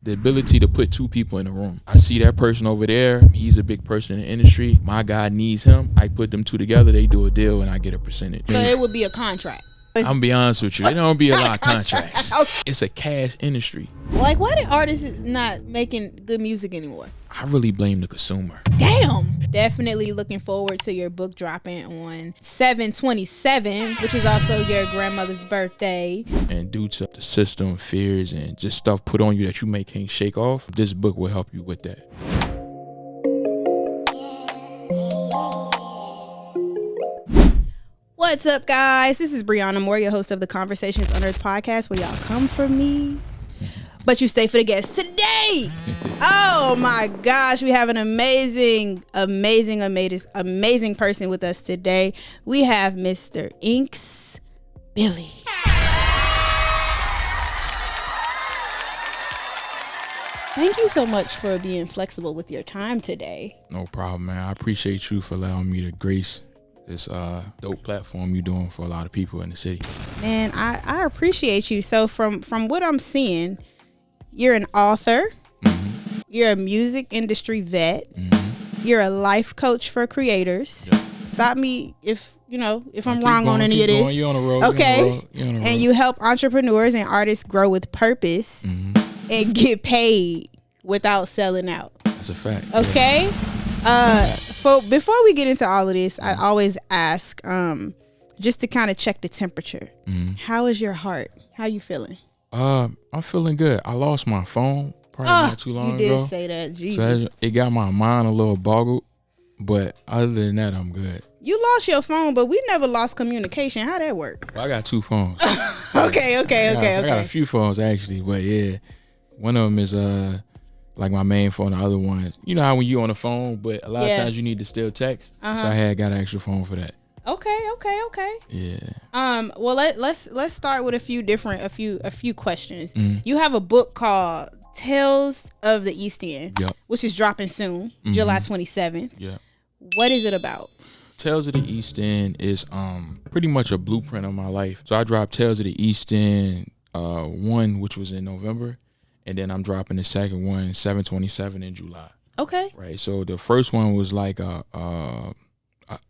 The ability to put two people in a room. I see that person over there. He's a big person in the industry. My guy needs him. I put them two together. They do a deal, and I get a percentage. So it would be a contract. I'm gonna be honest with you. It don't be a lot of contracts. It's a cash industry. Like, why the artists not making good music anymore? I really blame the consumer. Damn. Definitely looking forward to your book dropping on 7/27, which is also your grandmother's birthday. And due to the system, fears, and just stuff put on you that you can't shake off, this book will help you with that. What's up, guys? This is Brianna Moore, your host of the Conversations Unearthed podcast, where y'all come for me, but you stay for the guests. Today, oh my gosh, we have an amazing person with us today. We have Mr. Inkz Billy. Thank you so much for being flexible with your time today. No problem, man. I appreciate you for allowing me to grace this dope platform you're doing for a lot of people in the city. Man, I appreciate you. So from what I'm seeing, you're an author. Mm-hmm. You're a music industry vet. Mm-hmm. You're a life coach for creators. Yep. Stop me if I'm wrong on any of this. You're on the road. Okay. And you help entrepreneurs and artists grow with purpose, mm-hmm. and get paid without selling out. That's a fact. Okay. Yeah. Before we get into all of this, I always ask, just to kind of check the temperature. Mm-hmm. How is your heart? How you feeling? I'm feeling good. I lost my phone probably not too long ago. You did say that, Jesus. So it got my mind a little boggled, but other than that, I'm good. You lost your phone, but we never lost communication. How that work? Well, I got two phones. Okay. I got a few phones actually, but yeah, one of them is like my main phone. The other one, you know how when you on the phone, but a lot of times you need to still text. So I got an extra phone for that. Okay. Yeah. Well, let's start with a few questions. Mm-hmm. You have a book called Tales of the East End, yep. which is dropping soon, mm-hmm. July 27th. Yeah. What is it about? Tales of the East End is pretty much a blueprint of my life. So I dropped Tales of the East End 1, which was in November. And then I'm dropping the second one, 7/27 in July. Okay. Right. So the first one was like a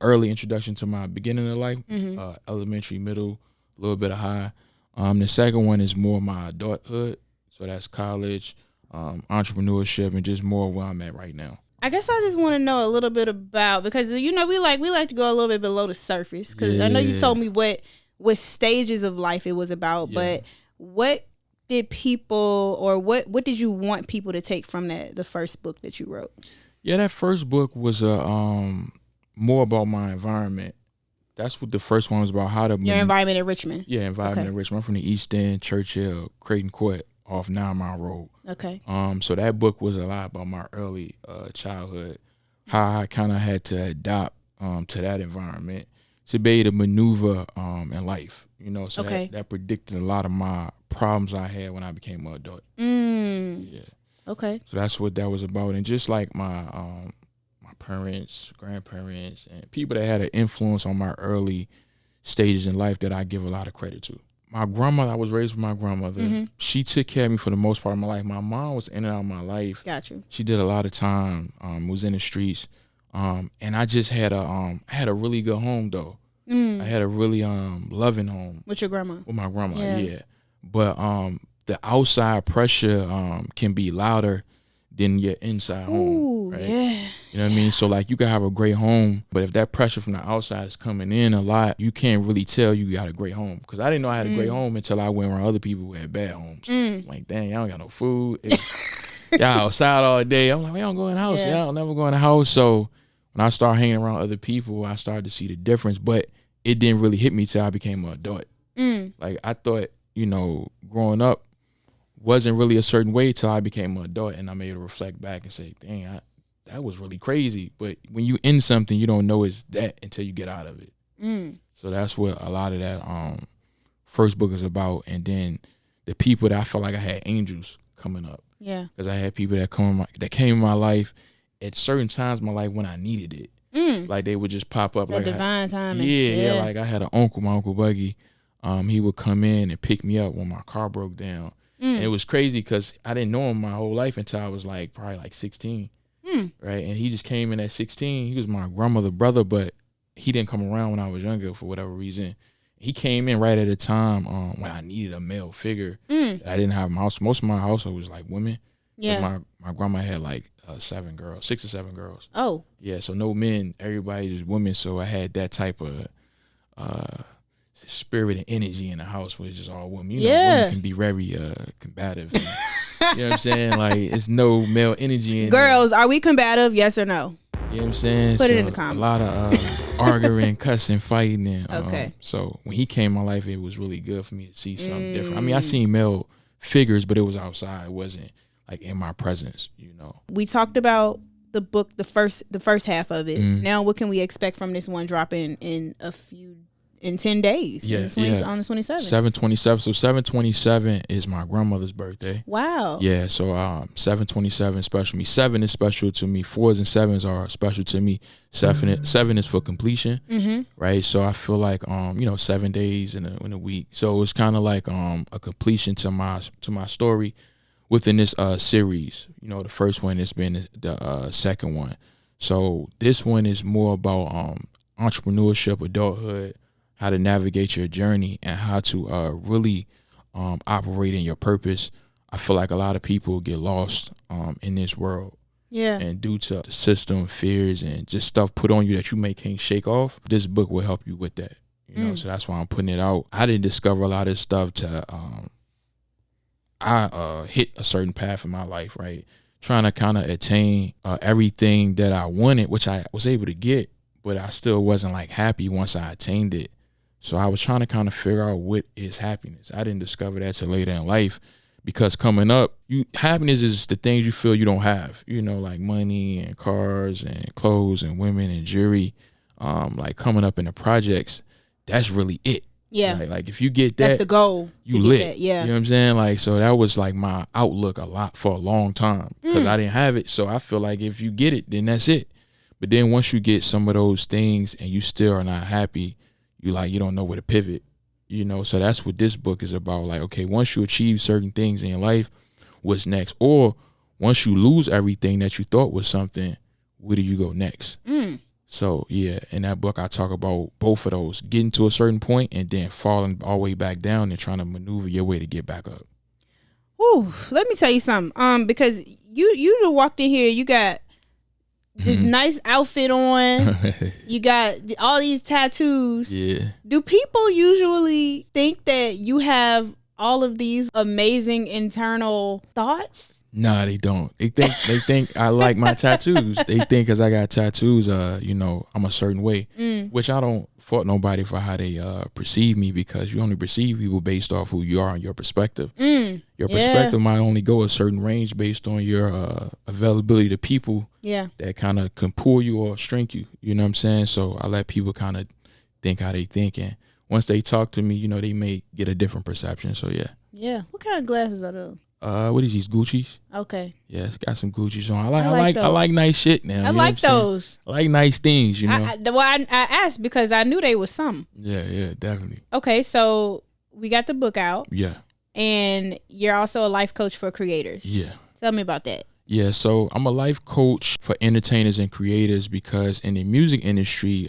early introduction to my beginning of life, mm-hmm. Elementary, middle, a little bit of high. The second one is more my adulthood. So that's college, entrepreneurship, and just more where I'm at right now. I guess I just want to know a little bit about, because we like to go a little bit below the surface, because I know you told me what stages of life it was about, but what did people, or what did you want people to take from the first book that you wrote? Yeah, that first book was more about my environment. That's what the first one was about. Your environment in Richmond. Yeah, environment in Richmond. I'm from the East End, Churchill, Creighton Court, off 9 Mile Road. Okay. So that book was a lot about my early childhood, how I kind of had to adapt to that environment to be able to maneuver in life. So that predicted a lot of my problems I had when I became an adult. Yeah. Okay. So that's what that was about. And just like my parents, grandparents, and people that had an influence on my early stages in life that I give a lot of credit to. My grandmother, I was raised with my grandmother. Mm-hmm. She took care of me for the most part of my life. My mom was in and out of my life. Got you. She did a lot of time, was in the streets. And I just had a really good home though. I had a really loving home. With your grandma? With my grandma, yeah. But the outside pressure can be louder than your inside home, right? Yeah. You know what I mean? So like you can have a great home, but if that pressure from the outside is coming in a lot, you can't really tell you got a great home. Because I didn't know I had a great home until I went around other people who had bad homes. Like, dang, y'all don't got no food. Y'all outside all day. I'm like, we don't go in the house. Y'all never go in the house. So when I started hanging around other people, I started to see the difference. But it didn't really hit me till I became an adult. Like I thought, growing up wasn't really a certain way till I became an adult, and I'm able to reflect back and say, dang, that was really crazy. But when you in something, you don't know it's that until you get out of it. So that's what a lot of that first book is about. And then the people that I felt like I had angels coming up. Yeah. Because I had people that came in my life at certain times in my life when I needed it. Like they would just pop up. Like divine timing. Yeah. Like I had an uncle, my Uncle Buggy. He would come in and pick me up when my car broke down. And it was crazy because I didn't know him my whole life until I was like probably like 16. Right. And he just came in at 16. He was my grandmother's brother, but he didn't come around when I was younger for whatever reason. He came in right at a time when I needed a male figure. I didn't have my house. Most of my household was like women. Yeah. My grandma had like 6 or 7 girls. Oh. Yeah. So no men. Everybody just women. So I had that type of spirit and energy in the house where it's just all women. You know, women can be very combative. And, you know what I'm saying? Like, it's no male energy in girls, are we combative? Yes or no? You know what I'm saying? Put it in the comments. A lot of arguing, cussing, fighting. And, so when he came in my life, it was really good for me to see something different. I mean, I seen male figures, but it was outside. It wasn't like in my presence, you know. We talked about the book, the first half of it. Now, what can we expect from this one dropping in 10 days? Yeah, on the 27th. 7/27. So 7/27 is my grandmother's birthday. Wow. Yeah. So 7/27 special to me. 7 is special to me. 4s and 7s are special to me. 7 is for completion. Right. So I feel like 7 days in a week. So it's kind of like a completion to my story within this series. You know, the first one has been the second one. So this one is more about entrepreneurship, adulthood, how to navigate your journey, and how to really operate in your purpose. I feel like a lot of people get lost in this world. Yeah. And due to the system, fears, and just stuff put on you that you can't shake off, this book will help you with that. You know, so that's why I'm putting it out. I didn't discover a lot of this stuff till I hit a certain path in my life, right? Trying to kind of attain everything that I wanted, which I was able to get, but I still wasn't like happy once I attained it. So I was trying to kind of figure out what is happiness. I didn't discover that till later in life, because coming up, happiness is the things you feel you don't have, you know, like money and cars and clothes and women and jewelry. Like coming up in the projects, that's really it. Yeah. Like if you get that, that's the goal. You lit. Yeah. You know what I'm saying? Like, so that was like my outlook a lot for a long time, because I didn't have it. So I feel like if you get it, then that's it. But then once you get some of those things and you still are not happy, you don't know where to pivot, you know. So that's what this book is about. Like, okay, once you achieve certain things in your life, what's next? Or once you lose everything that you thought was something, where do you go next? So yeah, in that book I talk about both of those, getting to a certain point and then falling all the way back down and trying to maneuver your way to get back up. Ooh, let me tell you something. Because you walked in here, you got this nice outfit on. You got all these tattoos. Yeah. Do people usually think that you have all of these amazing internal thoughts? Nah, they don't. They think I like my tattoos. They think because I got tattoos, I'm a certain way, which I don't fault nobody for how they perceive me, because you only perceive people based off who you are and your perspective. Your perspective might only go a certain range based on your availability to people that kind of can pull you or shrink you. You know what I'm saying? So I let people kind of think how they think, and once they talk to me, they may get a different perception. So yeah. Yeah. What kind of glasses are those? What is these, Gucci's? Okay. Yeah, it's got some Gucci's on. I like nice shit now. I like those. I like nice things, you know. I asked because I knew they was something. Yeah, definitely. Okay, so we got the book out. Yeah. And you're also a life coach for creators. Yeah. Tell me about that. Yeah, so I'm a life coach for entertainers and creators, because in the music industry,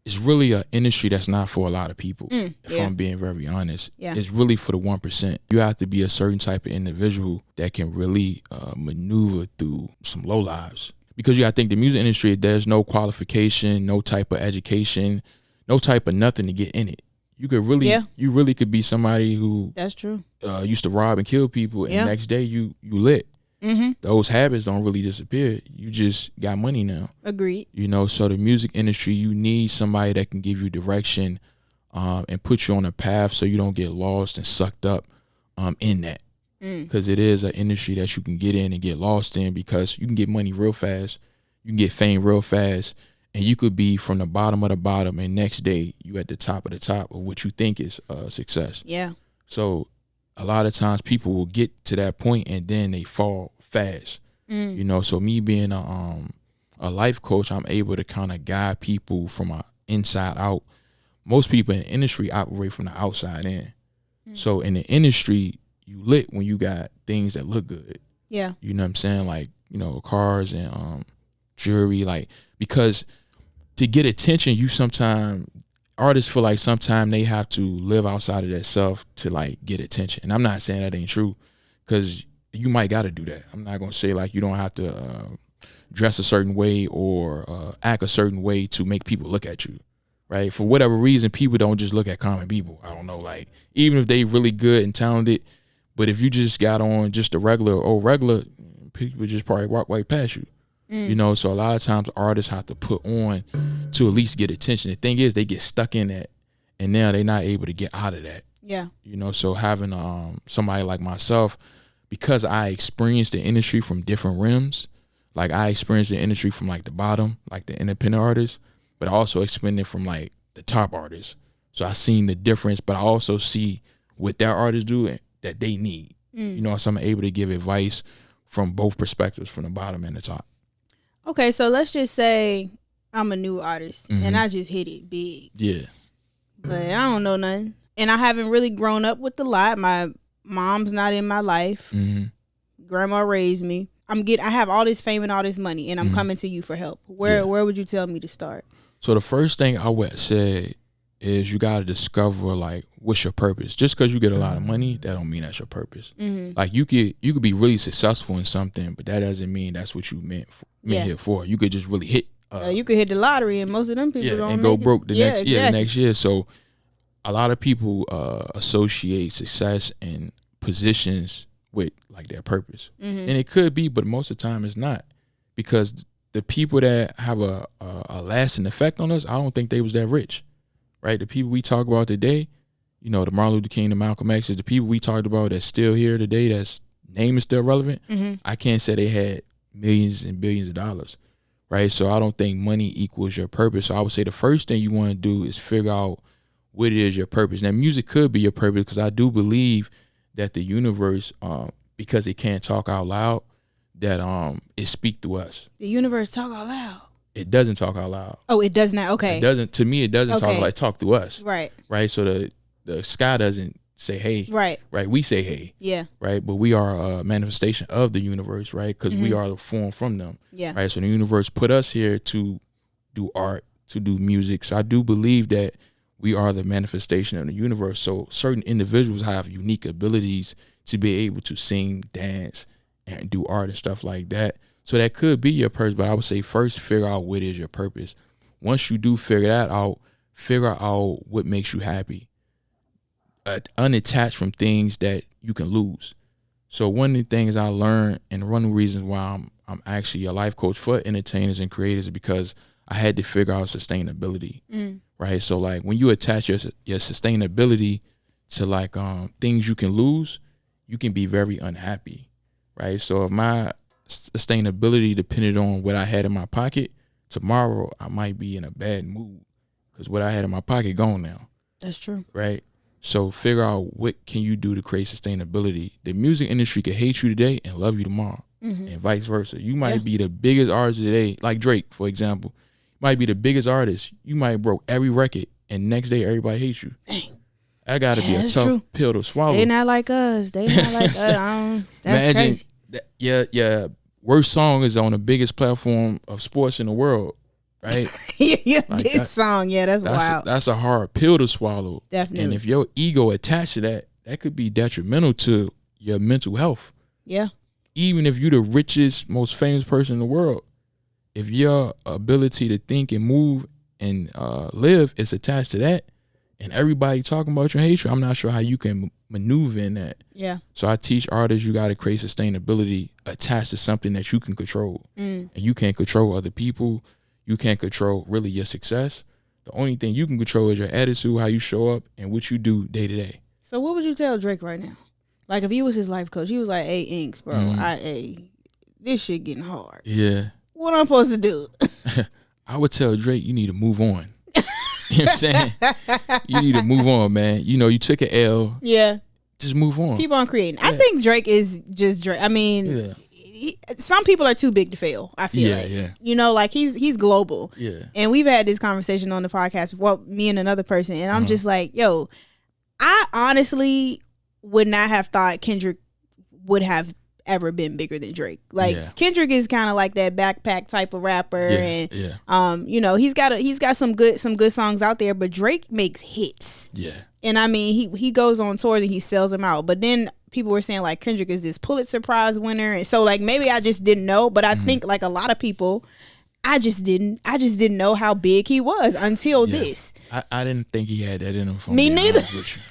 it's really an industry that's not for a lot of people, if I'm being very honest. Yeah. It's really for the 1%. You have to be a certain type of individual that can really maneuver through some low lives. Because you got to think the music industry, there's no qualification, no type of education, no type of nothing to get in it. You could really, you really could be somebody who that's true used to rob and kill people, and the next day you lit. Those habits don't really disappear. You just got money now. Agreed. So the music industry, you need somebody that can give you direction and put you on a path so you don't get lost and sucked up in that. Because it is an industry that you can get in and get lost in, because you can get money real fast. You can get fame real fast. And you could be from the bottom of the bottom, and next day you at the top of what you think is success. Yeah. So a lot of times people will get to that point and then they fall fast. So me being a life coach, I'm able to kind of guide people from a inside out. Most people in the industry operate from the outside in. So in the industry, you lit when you got things that look good. Yeah. You know what I'm saying? Like, you know, cars and jewelry, like, because to get attention, artists feel like sometimes they have to live outside of their self to like get attention. And I'm not saying that ain't true, because you might got to do that. I'm not going to say like you don't have to dress a certain way or act a certain way to make people look at you, right? For whatever reason, people don't just look at common people. I don't know, like, even if they really good and talented, but if you just got on just a regular, people just probably walk right past you. You know, so a lot of times artists have to put on to at least get attention. The thing is, they get stuck in that, and now they're not able to get out of that. Yeah. You know, so having somebody like myself, because I experienced the industry from different rims, like I experienced the industry from like the bottom, like the independent artists, but I also experienced it from like the top artists. So I seen the difference, but I also see what that artists do that they need. You know, so I'm able to give advice from both perspectives, from the bottom and the top. Okay, so let's just say I'm a new artist and I just hit it big. Yeah. But I don't know nothing. And I haven't really grown up with a lot. My mom's not in my life. Grandma raised me. I have all this fame and all this money, and I'm coming to you for help. Where would you tell me to start? So the first thing I would say is you got to discover like what's your purpose. Just because you get a lot of money, that don't mean that's your purpose. Like you could be really successful in something, but that doesn't mean that's what you meant here for. You could just really hit. You could hit the lottery, and most of them people don't and go broke the next the next year. So a lot of people associate success and positions with like their purpose, and it could be, but most of the time it's not, because the people that have a lasting effect on us, I don't think they was that rich. Right, the people we talk about today, you know, the Martin Luther King, the Malcolm X's, the people we talked about that's still here today, that's name is still relevant. I can't say they had millions and billions of dollars, right? So I don't think money equals your purpose. So I would say the first thing you want to do is figure out what is your purpose. Now, music could be your purpose, because I do believe that the universe, because it can't talk out loud, that it speak through us. The universe talk out loud. It doesn't talk out loud. Oh, it does not. Okay. It doesn't. To me, it doesn't talk like talk through us. Right. Right. So the sky doesn't say hey. Right. Right. We say hey. Yeah. Right. But we are a manifestation of the universe, right? Because we are the form from them. Yeah. Right. So the universe put us here to do art, to do music. So I do believe that we are the manifestation of the universe. So certain individuals have unique abilities to be able to sing, dance, and do art and stuff like that. So that could be your purpose, but I would say first figure out what is your purpose. Once you do figure that out, figure out what makes you happy. Unattached from things that you can lose. So one of the things I learned, and one of the reasons why I'm actually a life coach for entertainers and creators, is because I had to figure out sustainability. Right? So like when you attach your sustainability to like things you can lose, you can be very unhappy. Right? So if my sustainability depended on what I had in my pocket, tomorrow I might be in a bad mood because what I had in my pocket gone now. That's true. Right? So figure out what can you do to create sustainability. The music industry could hate you today and love you tomorrow, and vice versa. You might be the biggest artist today, like Drake, for example. Might be the biggest artist. You might broke every record, and next day everybody hates you. Dang. That got to be a tough pill to swallow. They not like us. They not like us. That's crazy. Yeah, worst song is on the biggest platform of sports in the world, right? Like this song, that's wild. That's a hard pill to swallow. Definitely. And if your ego attached to that could be detrimental to your mental health. Yeah. Even if you're the richest, most famous person in the world, if your ability to think and move and live is attached to that, and everybody talking about your hatred, I'm not sure how you can maneuver in that. Yeah. So I teach artists you got to create sustainability attached to something that you can control. And you can't control other people. You can't control really your success. The only thing you can control is your attitude, how you show up, and what you do day to day. So what would you tell Drake right now? Like if he was his life coach, he was like, hey, Inkz, bro, this shit getting hard. Yeah. What I'm supposed to do? I would tell Drake, you need to move on. You know what I'm saying? You need to move on, man. You know, you took an L. Yeah. Just move on. Keep on creating. Yeah. I think Drake is just Drake. I mean, some people are too big to fail, I feel like. Yeah. You know, like he's global. Yeah. And we've had this conversation on the podcast, well, me and another person, and I'm just like, yo, I honestly would not have thought Kendrick would have ever been bigger than Drake. Like Kendrick is kind of like that backpack type of rapper, and you know, he's got some good songs out there, but Drake makes hits. Yeah. And I mean, he goes on tours and he sells them out. But then people were saying like Kendrick is this Pulitzer Prize winner, and so like maybe I just didn't know, but I think like a lot of people, I just didn't know how big he was until this. I didn't think he had that in him. Me neither.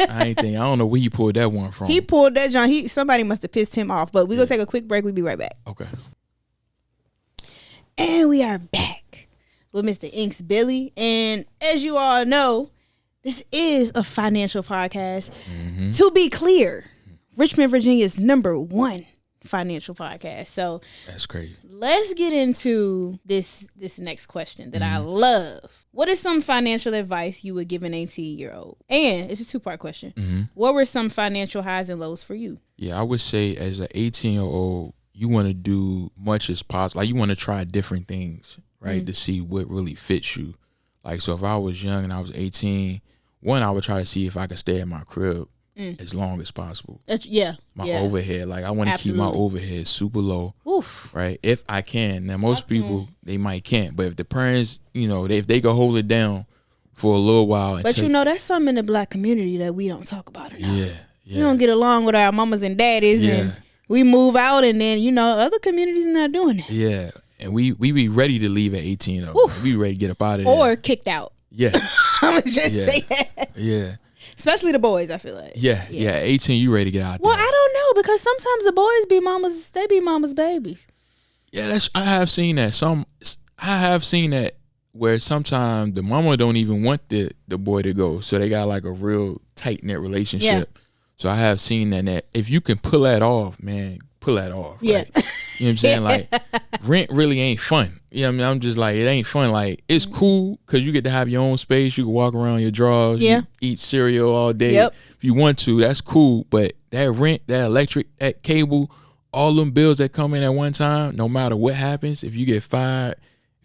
I don't know where he pulled that one from. He pulled that John. Somebody must have pissed him off. But we're gonna take a quick break. We'll be right back. Okay. And we are back with Mr. Inkz Billy. And as you all know, this is a financial podcast. Mm-hmm. To be clear, Richmond, Virginia's #1 financial podcast. So that's crazy. Let's get into this next question that I love. What is some financial advice you would give an 18-year-old? And it's a 2-part question. Mm-hmm. What were some financial highs and lows for you? Yeah, I would say as an 18-year-old, you want to do much as possible. Like you want to try different things, right, to see what really fits you. Like, so if I was young and I was 18, one, I would try to see if I could stay at my crib as long as possible. My overhead. Like, I want to keep my overhead super low. Oof. Right? If I can. Now, most people, they might can't. But if the parents, you know, if they can hold it down for a little while. But you know, that's something in the Black community that we don't talk about enough. Yeah. We don't get along with our mamas and daddies. And we move out, and then, you know, other communities are not doing that. Yeah. And we be ready to leave at 18, though. We be ready to get up out of there. Or kicked out. Yeah. I'm going to just say that. Yeah. Especially the boys, I feel like. Yeah. 18, you ready to get out there. Well, I don't know, because sometimes the boys be mama's babies. Yeah, I have seen that. I have seen that where sometimes the mama don't even want the boy to go. So they got like a real tight-knit relationship. Yeah. So I have seen that if you can pull that off, man, pull that off. Yeah. Right? You know what I'm saying? Like, rent really ain't fun. You know what I mean? I'm just like, it ain't fun. Like, it's cool because you get to have your own space. You can walk around your drawers. You eat cereal all day. Yep. If you want to, that's cool. But that rent, that electric, that cable, all them bills that come in at one time, no matter what happens, if you get fired,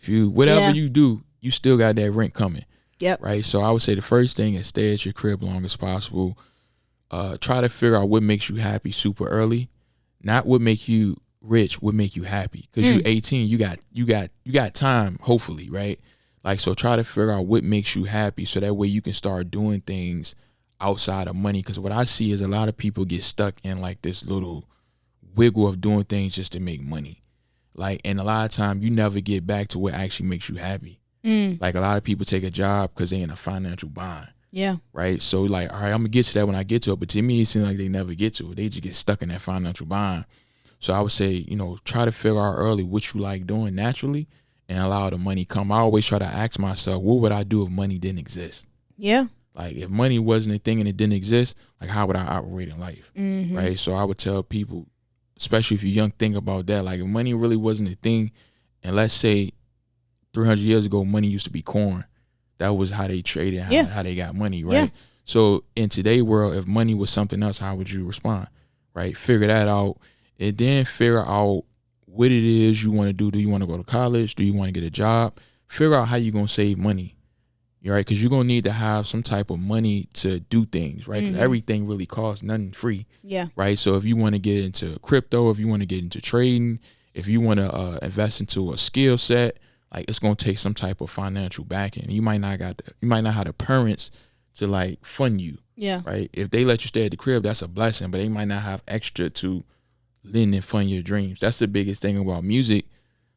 whatever you do, you still got that rent coming. Yep. Right? So I would say the first thing is stay at your crib long as possible. Try to figure out what makes you happy super early. Not what make you rich, what make you happy. Because you're 18, you got time, hopefully, right? Like, so try to figure out what makes you happy so that way you can start doing things outside of money. Because what I see is a lot of people get stuck in like this little wiggle of doing things just to make money. Like, and a lot of time you never get back to what actually makes you happy. Like, a lot of people take a job because they're in a financial bind. Yeah. Right. So like, all right, I'm gonna get to that when I get to it. But to me, it seems like they never get to it. They just get stuck in that financial bind. So I would say, you know, try to figure out early what you like doing naturally and allow the money come. I always try to ask myself, what would I do if money didn't exist? Yeah. Like, if money wasn't a thing and it didn't exist, like, how would I operate in life? Right. So I would tell people, especially if you're young, think about that. Like, if money really wasn't a thing, and let's say 300 years ago, money used to be corn. That was how they traded, how they got money, right? Yeah. So in today's world, if money was something else, how would you respond, right? Figure that out, and then figure out what it is you want to do. Do you want to go to college? Do you want to get a job? Figure out how you're going to save money, right? Because you're going to need to have some type of money to do things, right? Because everything really costs nothing free, right? So if you want to get into crypto, if you want to get into trading, if you want to invest into a skill set, like, it's gonna take some type of financial backing. You might not have the parents to like fund you. Yeah. Right. If they let you stay at the crib, that's a blessing. But they might not have extra to lend and fund your dreams. That's the biggest thing about music.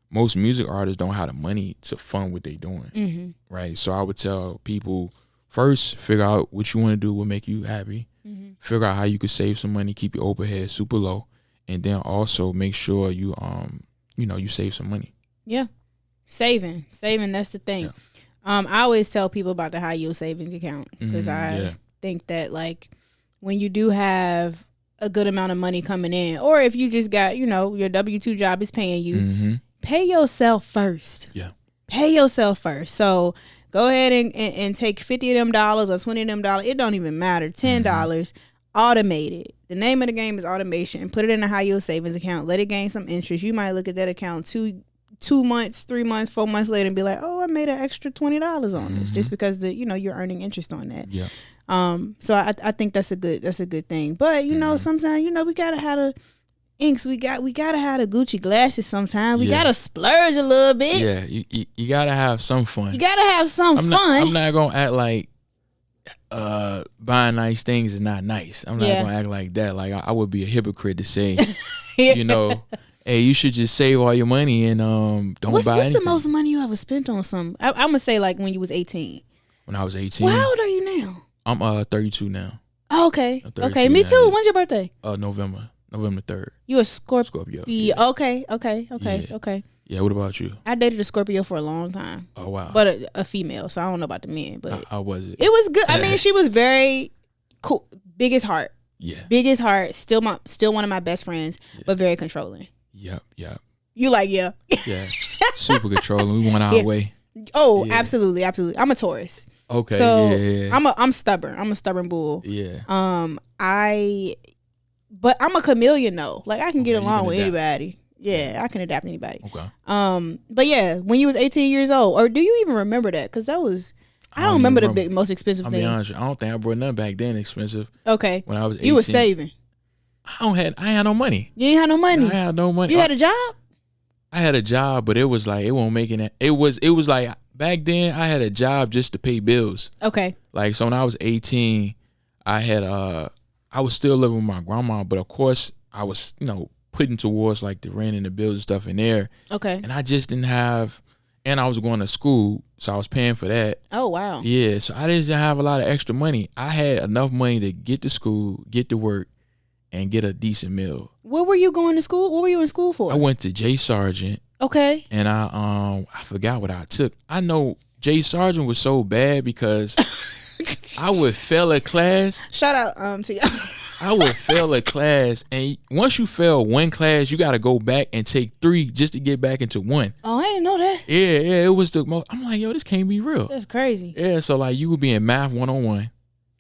Most music artists don't have the money to fund what they're doing. Right. So I would tell people, first, figure out what you want to do, what make you happy. Figure out how you could save some money, keep your overhead super low, and then also make sure you you save some money. Yeah. Saving, that's the thing. Yeah. I always tell people about the high yield savings account because I think that, like, when you do have a good amount of money coming in, or if you just got, your W-2 job is paying you, pay yourself first. Yeah. Pay yourself first. So go ahead and take $50 of them dollars or $20 of them dollars. It don't even matter. $10. Automate it. The name of the game is automation. Put it in a high yield savings account. Let it gain some interest. You might look at that account 2 months, 3 months, 4 months later and be like, oh, I made an extra $20 on this, just because you're earning interest on that. Yeah. So I think that's a good thing. But sometimes we gotta have the Inkz. We gotta have the Gucci glasses. Sometimes we gotta splurge a little bit. Yeah, you gotta have some fun. You gotta have some fun. I'm not gonna act like buying nice things is not nice. I'm not gonna act like that. Like I would be a hypocrite to say, hey, you should just save all your money and don't buy anything. What's the most money you ever spent on something? I'm gonna say like when you was 18. When I was 18. Well, how old are you now? I'm 32 now. Oh, okay. Okay, me too. When's your birthday? November 3rd. You a Scorpio? Yeah. Okay. Yeah, what about you? I dated a Scorpio for a long time. Oh, wow. But a female, so I don't know about the men. But how was it? It was good. I mean, she was very cool. Biggest heart. Yeah. Biggest heart. Still one of my best friends, but very controlling. Yep. You like, yeah. Yeah. Super controlling. We want our way. Oh, absolutely. I'm a Taurus. Okay. So yeah. I'm stubborn. I'm a stubborn bull. Yeah. But I'm a chameleon though. Like I can get along with anybody. Yeah, I can adapt to anybody. Okay. But yeah, when you was 18 years old, or do you even remember that? Because that was, I don't remember the most expensive thing. I'll be honest, I don't think I brought nothing back then expensive. Okay. When I was 18. You was saving. I had no money. You ain't had no money? I had no money. You had a job? I had a job, but it was like, it won't make it. It was like, back then I had a job just to pay bills. Okay. Like, so when I was 18, I was still living with my grandma, but of course I was, putting towards like the rent and the bills and stuff in there. Okay. And I just didn't have, and I was going to school, so I was paying for that. Oh, wow. Yeah, so I didn't have a lot of extra money. I had enough money to get to school, get to work, and get a decent meal. Where were you going to school? What were you in school for? I went to J. Sargent. Okay. And I forgot what I took. I know J. Sargent was so bad because I would fail a class. Shout out to y'all. I would fail a class, and once you fail one class, you got to go back and take 3 just to get back into 1. Oh, I didn't know that. Yeah, it was the most. I'm like, yo, this can't be real. That's crazy. Yeah, so like you would be in math 101.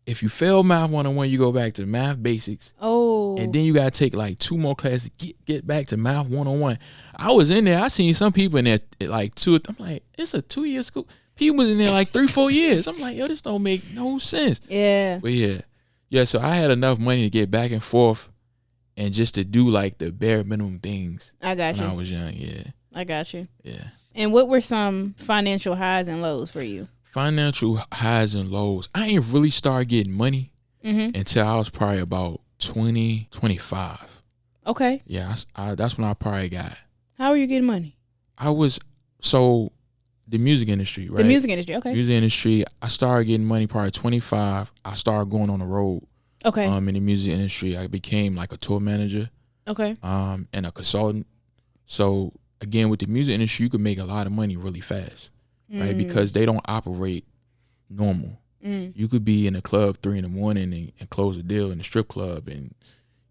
If you fail math 101, you go back to math basics. Oh. And then you got to take like 2 more classes, get back to math 101. I was in there. I seen some people in there at like 2. I'm like, it's a 2-year school. People was in there like 3-4 years. I'm like, yo, this don't make no sense. Yeah. But yeah. So I had enough money to get back and forth, and just to do like the bare minimum things. I got you. When I was young, yeah. I got you. Yeah. And what were some financial highs and lows for you? Financial highs and lows. I ain't really started getting money until I was probably about 20, 25. Okay. Yeah, that's when I probably got. How are you getting money? The music industry, right? The music industry, okay. Music industry, I started getting money probably 25. I started going on the road. Okay. In the music industry, I became like a tour manager. Okay. And a consultant. So again, with the music industry, you can make a lot of money really fast, right? Because they don't operate normal. You could be in a club 3 a.m. and close a deal in a strip club and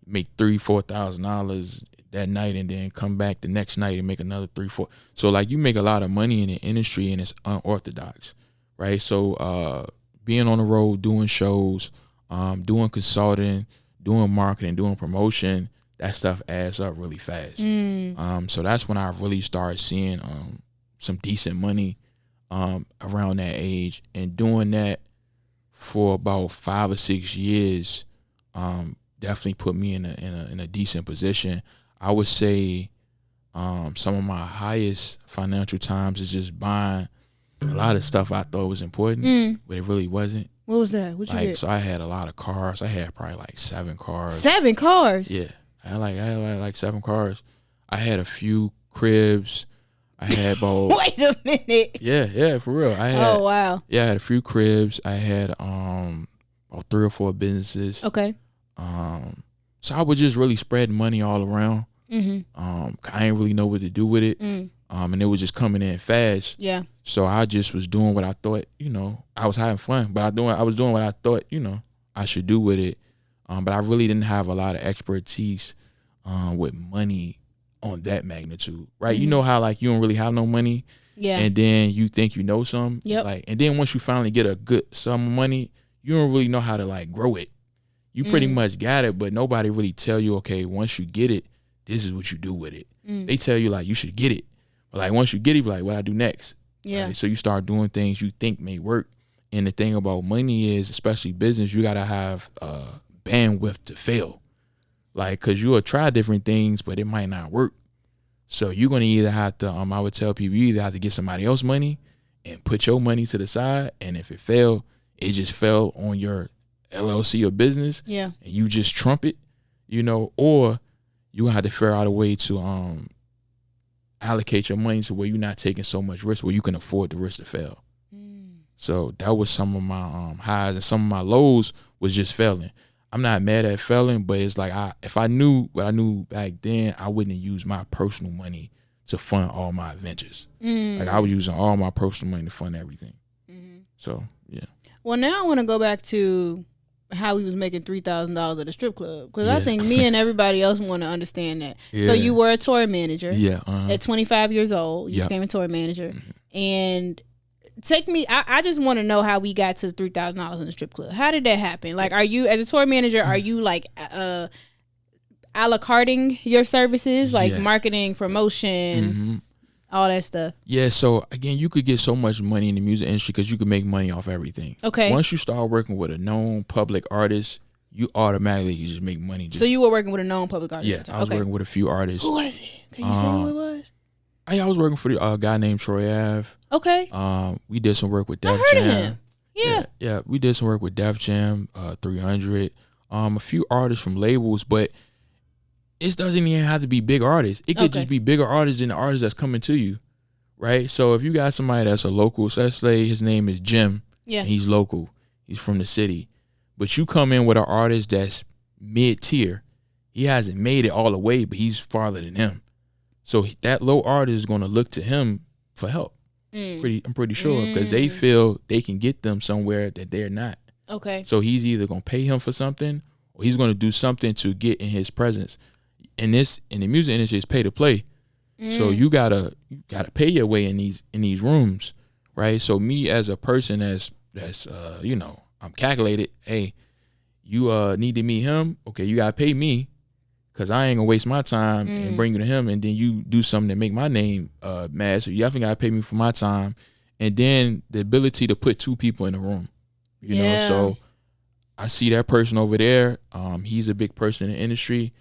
make $3,000-$4,000 that night, and then come back the next night and make another 3-4. So like you make a lot of money in the industry, and it's unorthodox, right? So being on the road, doing shows, doing consulting, doing marketing, doing promotion, that stuff adds up really fast. So that's when I really started seeing some decent money around that age, and doing that for about 5 or 6 years definitely put me in a decent position. I would say some of my highest financial times is just buying a lot of stuff I thought was important, but it really wasn't. What was that? What you get? So I had a lot of cars. I had probably like 7 cars. 7 cars? Yeah. I had like 7 cars. I had a few cribs. I had about Wait a minute. Yeah, for real. Oh wow. Yeah, I had a few cribs. I had about 3 or 4 businesses. Okay. So I was just really spreading money all around. I didn't really know what to do with it. And it was just coming in fast. Yeah. So I just was doing what I thought, I was having fun, but I was doing what I thought, I should do with it. But I really didn't have a lot of expertise with money on that magnitude, right? You know how like you don't really have no money, and then you think you know some, and then once you finally get a good sum of money, you don't really know how to like grow it. You pretty much got it, but nobody really tell you, okay, once you get it, this is what you do with it. They tell you like you should get it, But like once you get it, like what I do next. Yeah. Right? So you start doing things you think may work. And the thing about money is, especially business, you gotta have bandwidth to fail. Like, cause you will try different things, but it might not work. So you're gonna either have to, I would tell people, you either have to get somebody else money and put your money to the side. And if it failed, it just fell on your LLC or business. Yeah. And you just trump it, you know, or you have to figure out a way to allocate your money to where you're not taking so much risk, where you can afford the risk to fail. So that was some of my highs, and some of my lows was just failing. I'm not mad at failing, but it's like if I knew what I knew back then, I wouldn't have used my personal money to fund all my adventures. Like I was using all my personal money to fund everything. So yeah. Well, now I want to go back to how he was making $3,000 at a strip club, because I think me and everybody else want to understand that. So you were a tour manager. Yeah. At 25 years old, you became a tour manager, and take me. I just want to know how we got to $3,000 in the strip club. How did that happen? Like, are you, as a tour manager, are you like a la carting your services, like marketing, promotion, all that stuff? Yeah. So again, you could get so much money in the music industry because you could make money off everything. Okay. Once you start working with a known public artist, you automatically just make money. So you were working with a known public artist? Yeah, I was working with a few artists. Who was it? Can you say who it was? I was working for a guy named Troy Ave. Okay. We did some work with Def I heard Jam. of him. Yeah. We did some work with Def Jam, 300. A few artists from labels, but it doesn't even have to be big artists. It could just be bigger artists than the artist that's coming to you, right? So if you got somebody that's a local, so let's say his name is Jim, and he's local, he's from the city, but you come in with an artist that's mid-tier, he hasn't made it all the way, but he's farther than him. So that low artist is going to look to him for help. I'm pretty sure, because they feel they can get them somewhere that they're not. Okay. So he's either going to pay him for something, or he's going to do something to get in his presence. In the music industry, it's pay to play. So you gotta pay your way in these rooms, right? So me as a person that's I'm calculated. Hey, you need to meet him. Okay, you gotta pay me, because I ain't gonna waste my time and bring you to him, and then you do something that make my name mad. So you definitely gotta pay me for my time, and then the ability to put two people in a room. You know, so I see that person over there. He's a big person in the industry.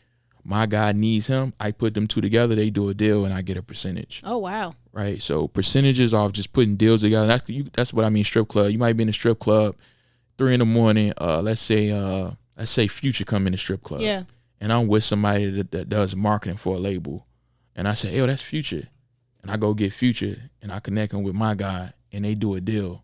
My guy needs him. I put them two together. They do a deal, and I get a percentage. Oh wow! Right. So percentages of just putting deals together. That's what I mean. Strip club. You might be in a strip club, 3 a.m. Let's say Future come in the strip club. Yeah. And I'm with somebody that does marketing for a label, and I say, "Yo, that's Future," and I go get Future, and I connect him with my guy, and they do a deal.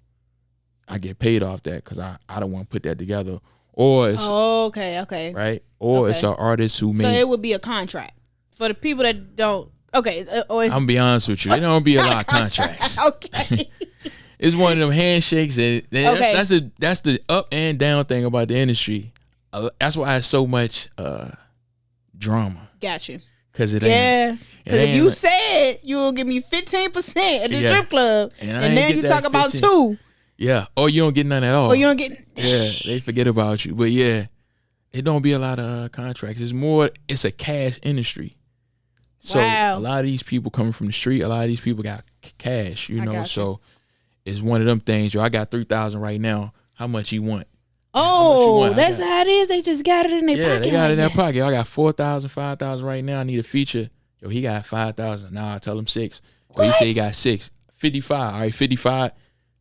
I get paid off that because I don't want to put that together. Or it's okay. Right? Or it's an artist who made. So it would be a contract for the people that don't. Okay. Or it's, I'm gonna be honest with you. It don't be a lot of contracts. Okay. It's one of them handshakes, and that's the up and down thing about the industry. That's why it's so much drama. Got you. Because it ain't. Yeah. Because if you said you will give me 15% at the strip club, and then you talk about 2. Yeah. Or you don't get none at all. Or you don't get. Yeah. They forget about you. But yeah, it don't be a lot of contracts. It's a cash industry. So a lot of these people coming from the street, a lot of these people got cash, you know. So it's one of them things. Yo, I got 3,000 right now. How much you want? Oh, that's how it is. They just got it in their pocket. Yeah, they got it in their pocket. I got 4,000, 5,000 right now. I need a feature. Yo, he got 5,000. Now I tell him 6. Or he say he got 6. 55. All right, 55.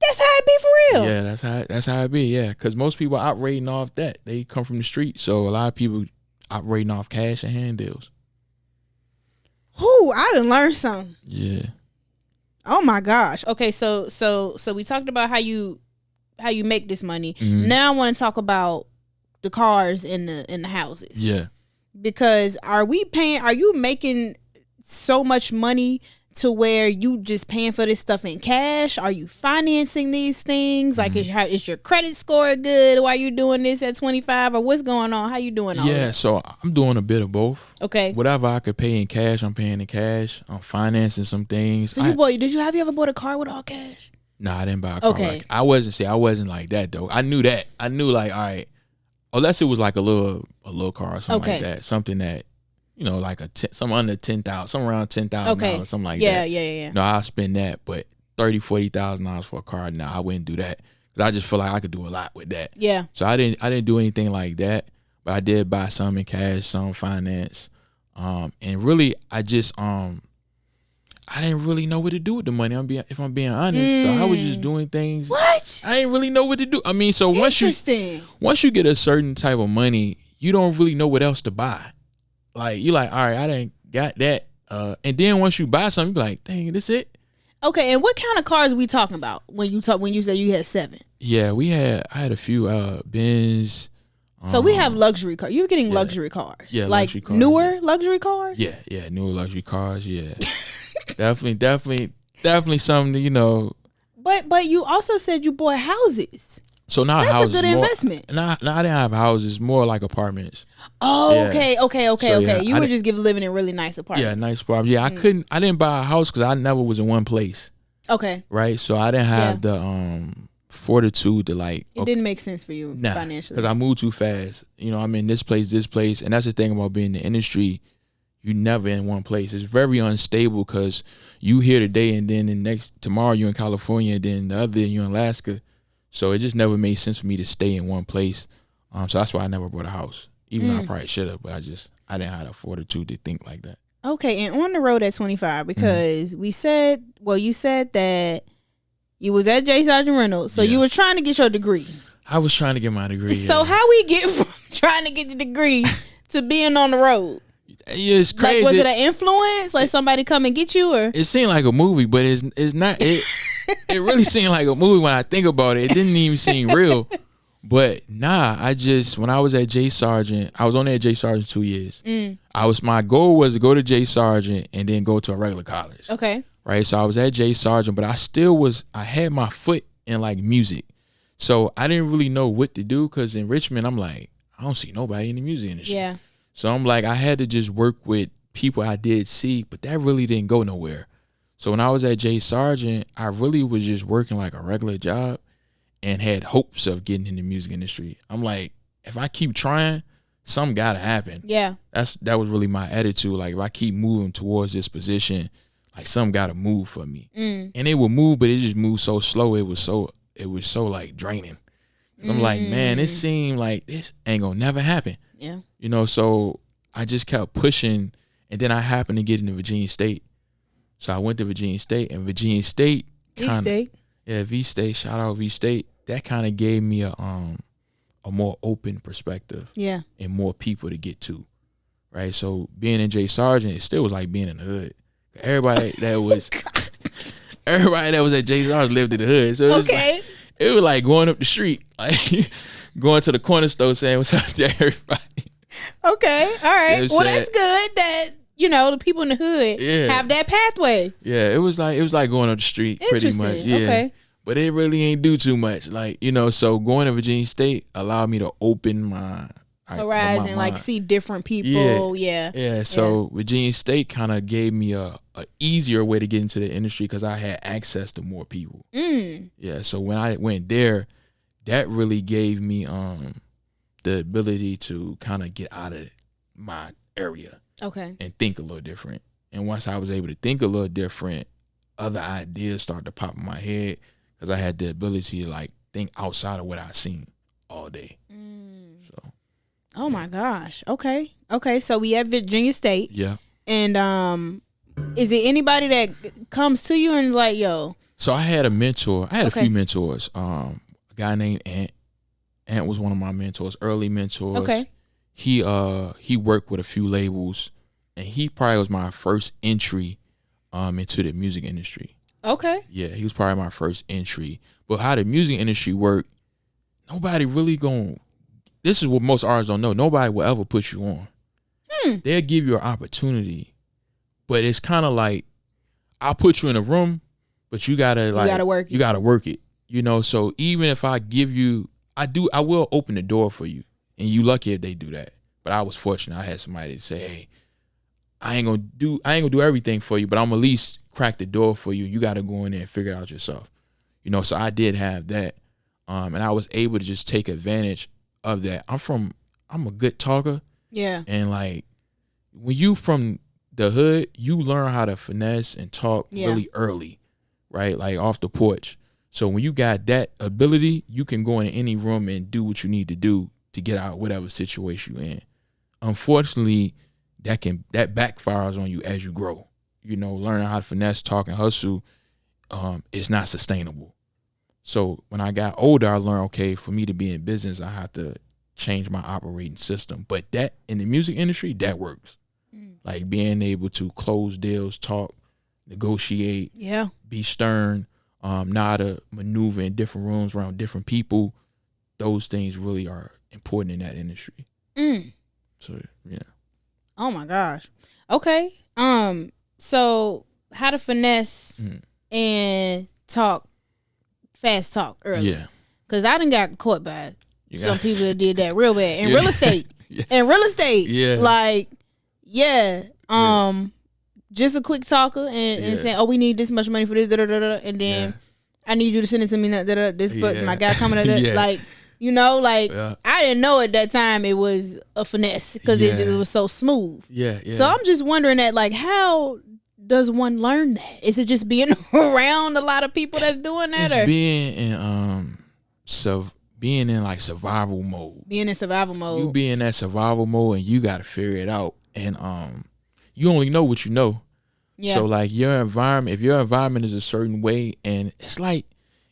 That's how it be for real. Yeah, that's how it be. Yeah, because most people operating off that. They come from the street, so a lot of people operating off cash and hand deals. Ooh, I done learned something. Yeah. Oh my gosh. Okay, so we talked about how you make this money. Now I want to talk about the cars and the houses. Yeah. Because are you making so much money to where you just paying for this stuff in cash? Are you financing these things? Like, is your credit score good while you doing this at 25, or what's going on? How you doing all that? So I'm doing a bit of both. Okay. Whatever I could pay in cash, I'm paying in cash. I'm financing some things. So have you ever bought a car with all cash? Nah, I didn't buy a car. Okay. I wasn't like that though. I knew that. I knew like, all right, unless it was like a little car or something like that. Something that you know, like some under 10,000, some around $10,000, something like that. Yeah. No, I'll spend that, but $30,000-$40,000 for a car, no, I wouldn't do that. Cause I just feel like I could do a lot with that. Yeah. So I didn't do anything like that, but I did buy some in cash, some finance, and really I just I didn't really know what to do with the money. If I'm being honest, so I was just doing things. What? I didn't really know what to do. I mean, so once you get a certain type of money, you don't really know what else to buy. Like you're like, all right, I didn't got that, and then once you buy something, you be like, dang, this it. Okay, and what kind of cars are we talking about when you say you had 7? Yeah, I had a few Benz. So we have luxury cars. You're getting luxury cars. Yeah, like luxury cars, newer luxury cars? Yeah, newer luxury cars, yeah. definitely something, you know. But you also said you bought houses. So now that's houses a good investment. Now I didn't have houses, more like apartments. Oh, yeah. Okay. So, yeah, you were just living in really nice apartments. Yeah, nice apartments. Yeah, I didn't buy a house because I never was in one place. Okay. Right? So I didn't have the fortitude to like. It didn't make sense for you financially. Because I moved too fast. You know, I'm in this place, and that's the thing about being in the industry. You never in one place. It's very unstable because you here today and then tomorrow you're in California and then the other day you're in Alaska. So it just never made sense for me to stay in one place. So that's why I never bought a house. Even though I probably should have, but I didn't have the fortitude to think like that. Okay, and on the road at 25, because you said that you was at J. Sergeant Reynolds, so you were trying to get your degree. I was trying to get my degree. So how we get from trying to get the degree to being on the road? Yeah, it's crazy. Like, was it an influence? Like somebody come and get you, or it seemed like a movie, but it's not. It really seemed like a movie when I think about it. It didn't even seem real. But nah, when I was at J. Sargent, I was only at J. Sargent 2 years. My goal was to go to J. Sargent and then go to a regular college. Okay. Right. So I was at J. Sargent, but I had my foot in like music. So I didn't really know what to do because in Richmond, I'm like, I don't see nobody in the music industry. Yeah. So I'm like, I had to just work with people I did see, but that really didn't go nowhere. So when I was at J. Sargent, I really was just working like a regular job and had hopes of getting in the music industry. I'm like, if I keep trying, something gotta happen. Yeah. That was really my attitude. Like if I keep moving towards this position, like something gotta move for me. And it would move, but it just moved so slow. It was so like draining. I'm like, man, it seemed like this ain't gonna never happen. Yeah. You know, so I just kept pushing, and then I happened to get into Virginia State. So I went to Virginia State, and Virginia State V-State, shout out V-State. That kind of gave me a more open perspective. Yeah. And more people to get to. Right? So being in J. Sargent, it still was like being in the hood. Everybody that was at J. Sargent lived in the hood. So it was like going up the street, like going to the corner store saying what's up to everybody. Okay, all right. You know well, that's good that the people in the hood have that pathway. Yeah, it was like going up the street pretty much. Yeah. Okay. But it really ain't do too much. Like, so going to Virginia State allowed me to open my horizon, like see different people. Yeah. So Virginia State kind of gave me a easier way to get into the industry because I had access to more people. Yeah. So when I went there, that really gave me the ability to kind of get out of my area. Okay. And think a little different. And once I was able to think a little different, other ideas started to pop in my head because I had the ability to like think outside of what I seen all day. So. Oh my gosh. Okay. So we at Virginia State. Yeah. And is it anybody that comes to you and like, yo? So I had a mentor. I had a few mentors. A guy named Ant. Ant was one of my mentors, early mentors. Okay. He worked with a few labels, and he probably was my first entry into the music industry. Okay. Yeah, he was probably my first entry. But how the music industry worked, nobody really this is what most artists don't know. Nobody will ever put you on. They'll give you an opportunity, but it's kind of like, I'll put you in a room, but you gotta work it. You gotta work it. So even if I give you, I will open the door for you, and you lucky if they do that. But I was fortunate. I had somebody to say, hey, I ain't gonna do everything for you, but I'm at least crack the door for you. You gotta go in there and figure it out yourself. So I did have that. And I was able to just take advantage of that. I'm a good talker. Yeah. And like, when you from the hood, you learn how to finesse and talk really early, right? Like off the porch. So when you got that ability, you can go in any room and do what you need to do to get out whatever situation you're in. Unfortunately, that backfires on you as you grow. You know, learning how to finesse, talk, and hustle is not sustainable. So when I got older, I learned, okay, for me to be in business, I have to change my operating system. But that in the music industry, that works. Like being able to close deals, talk, negotiate, be stern, know how to maneuver in different rooms around different people. Those things really are important in that industry. So yeah. Oh my gosh. Okay. So how to finesse and fast talk early. Yeah. Cause I done got caught by some people that did that real bad in real estate. In real estate. Yeah. Like, just a quick talker and saying, oh, we need this much money for this, and then I need you to send it to me, this, but my guy coming at like, you know, like I didn't know at that time it was a finesse because it was so smooth. Yeah. So I'm just wondering that, like, how does one learn that? Is it just being around a lot of people that's doing that? It's being in like survival mode. Being in survival mode. You be in that survival mode and you got to figure it out. And you only know what you know. Yeah. So like your environment, if your environment is a certain way, and it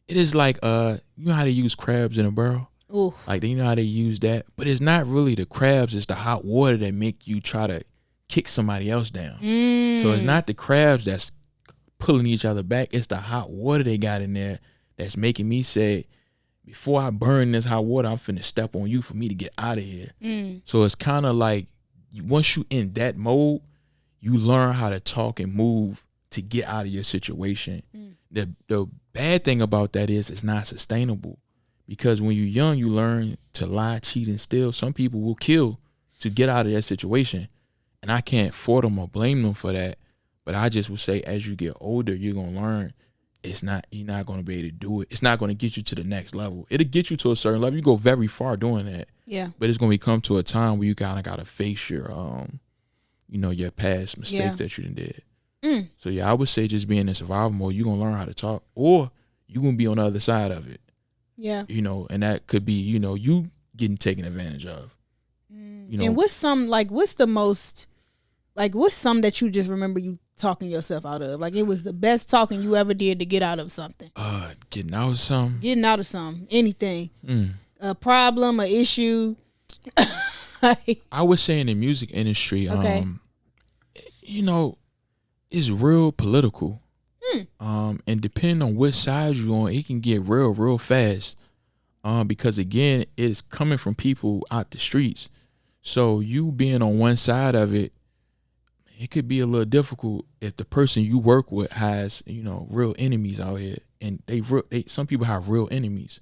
is like you know how they use crabs in a barrel? Ooh. Like you know how they use that, but it's not really the crabs, it's the hot water that make you try to kick somebody else down. So it's not the crabs that's pulling each other back, it's the hot water they got in there that's making me say, before I burn this hot water, I'm finna step on you for me to get out of here. So it's kind of like once you in that mode, you learn how to talk and move to get out of your situation. The bad thing about that is it's not sustainable, because when you're young, you learn to lie, cheat, and steal. Some people will kill to get out of that situation, and I can't fault them or blame them for that. But I just would say, as you get older, you're gonna learn you're not gonna be able to do it. It's not gonna get you to the next level. It'll get you to a certain level. You go very far doing that. Yeah. But it's gonna come to a time where you kind of gotta face your your past mistakes that you done did. So I would say just being in survival mode, you're gonna learn how to talk, or you're gonna be on the other side of it. Yeah. And that could be, you getting taken advantage of. And what's some that you just remember you talking yourself out of? Like it was the best talking you ever did to get out of something. Getting out of something. Anything. A problem, an issue. I would say in the music industry, it's real political. And depending on which side you're on, it can get real fast. Because again, it's coming from people out the streets. So you being on one side of it, it could be a little difficult if the person you work with has, real enemies out here. And some people have real enemies,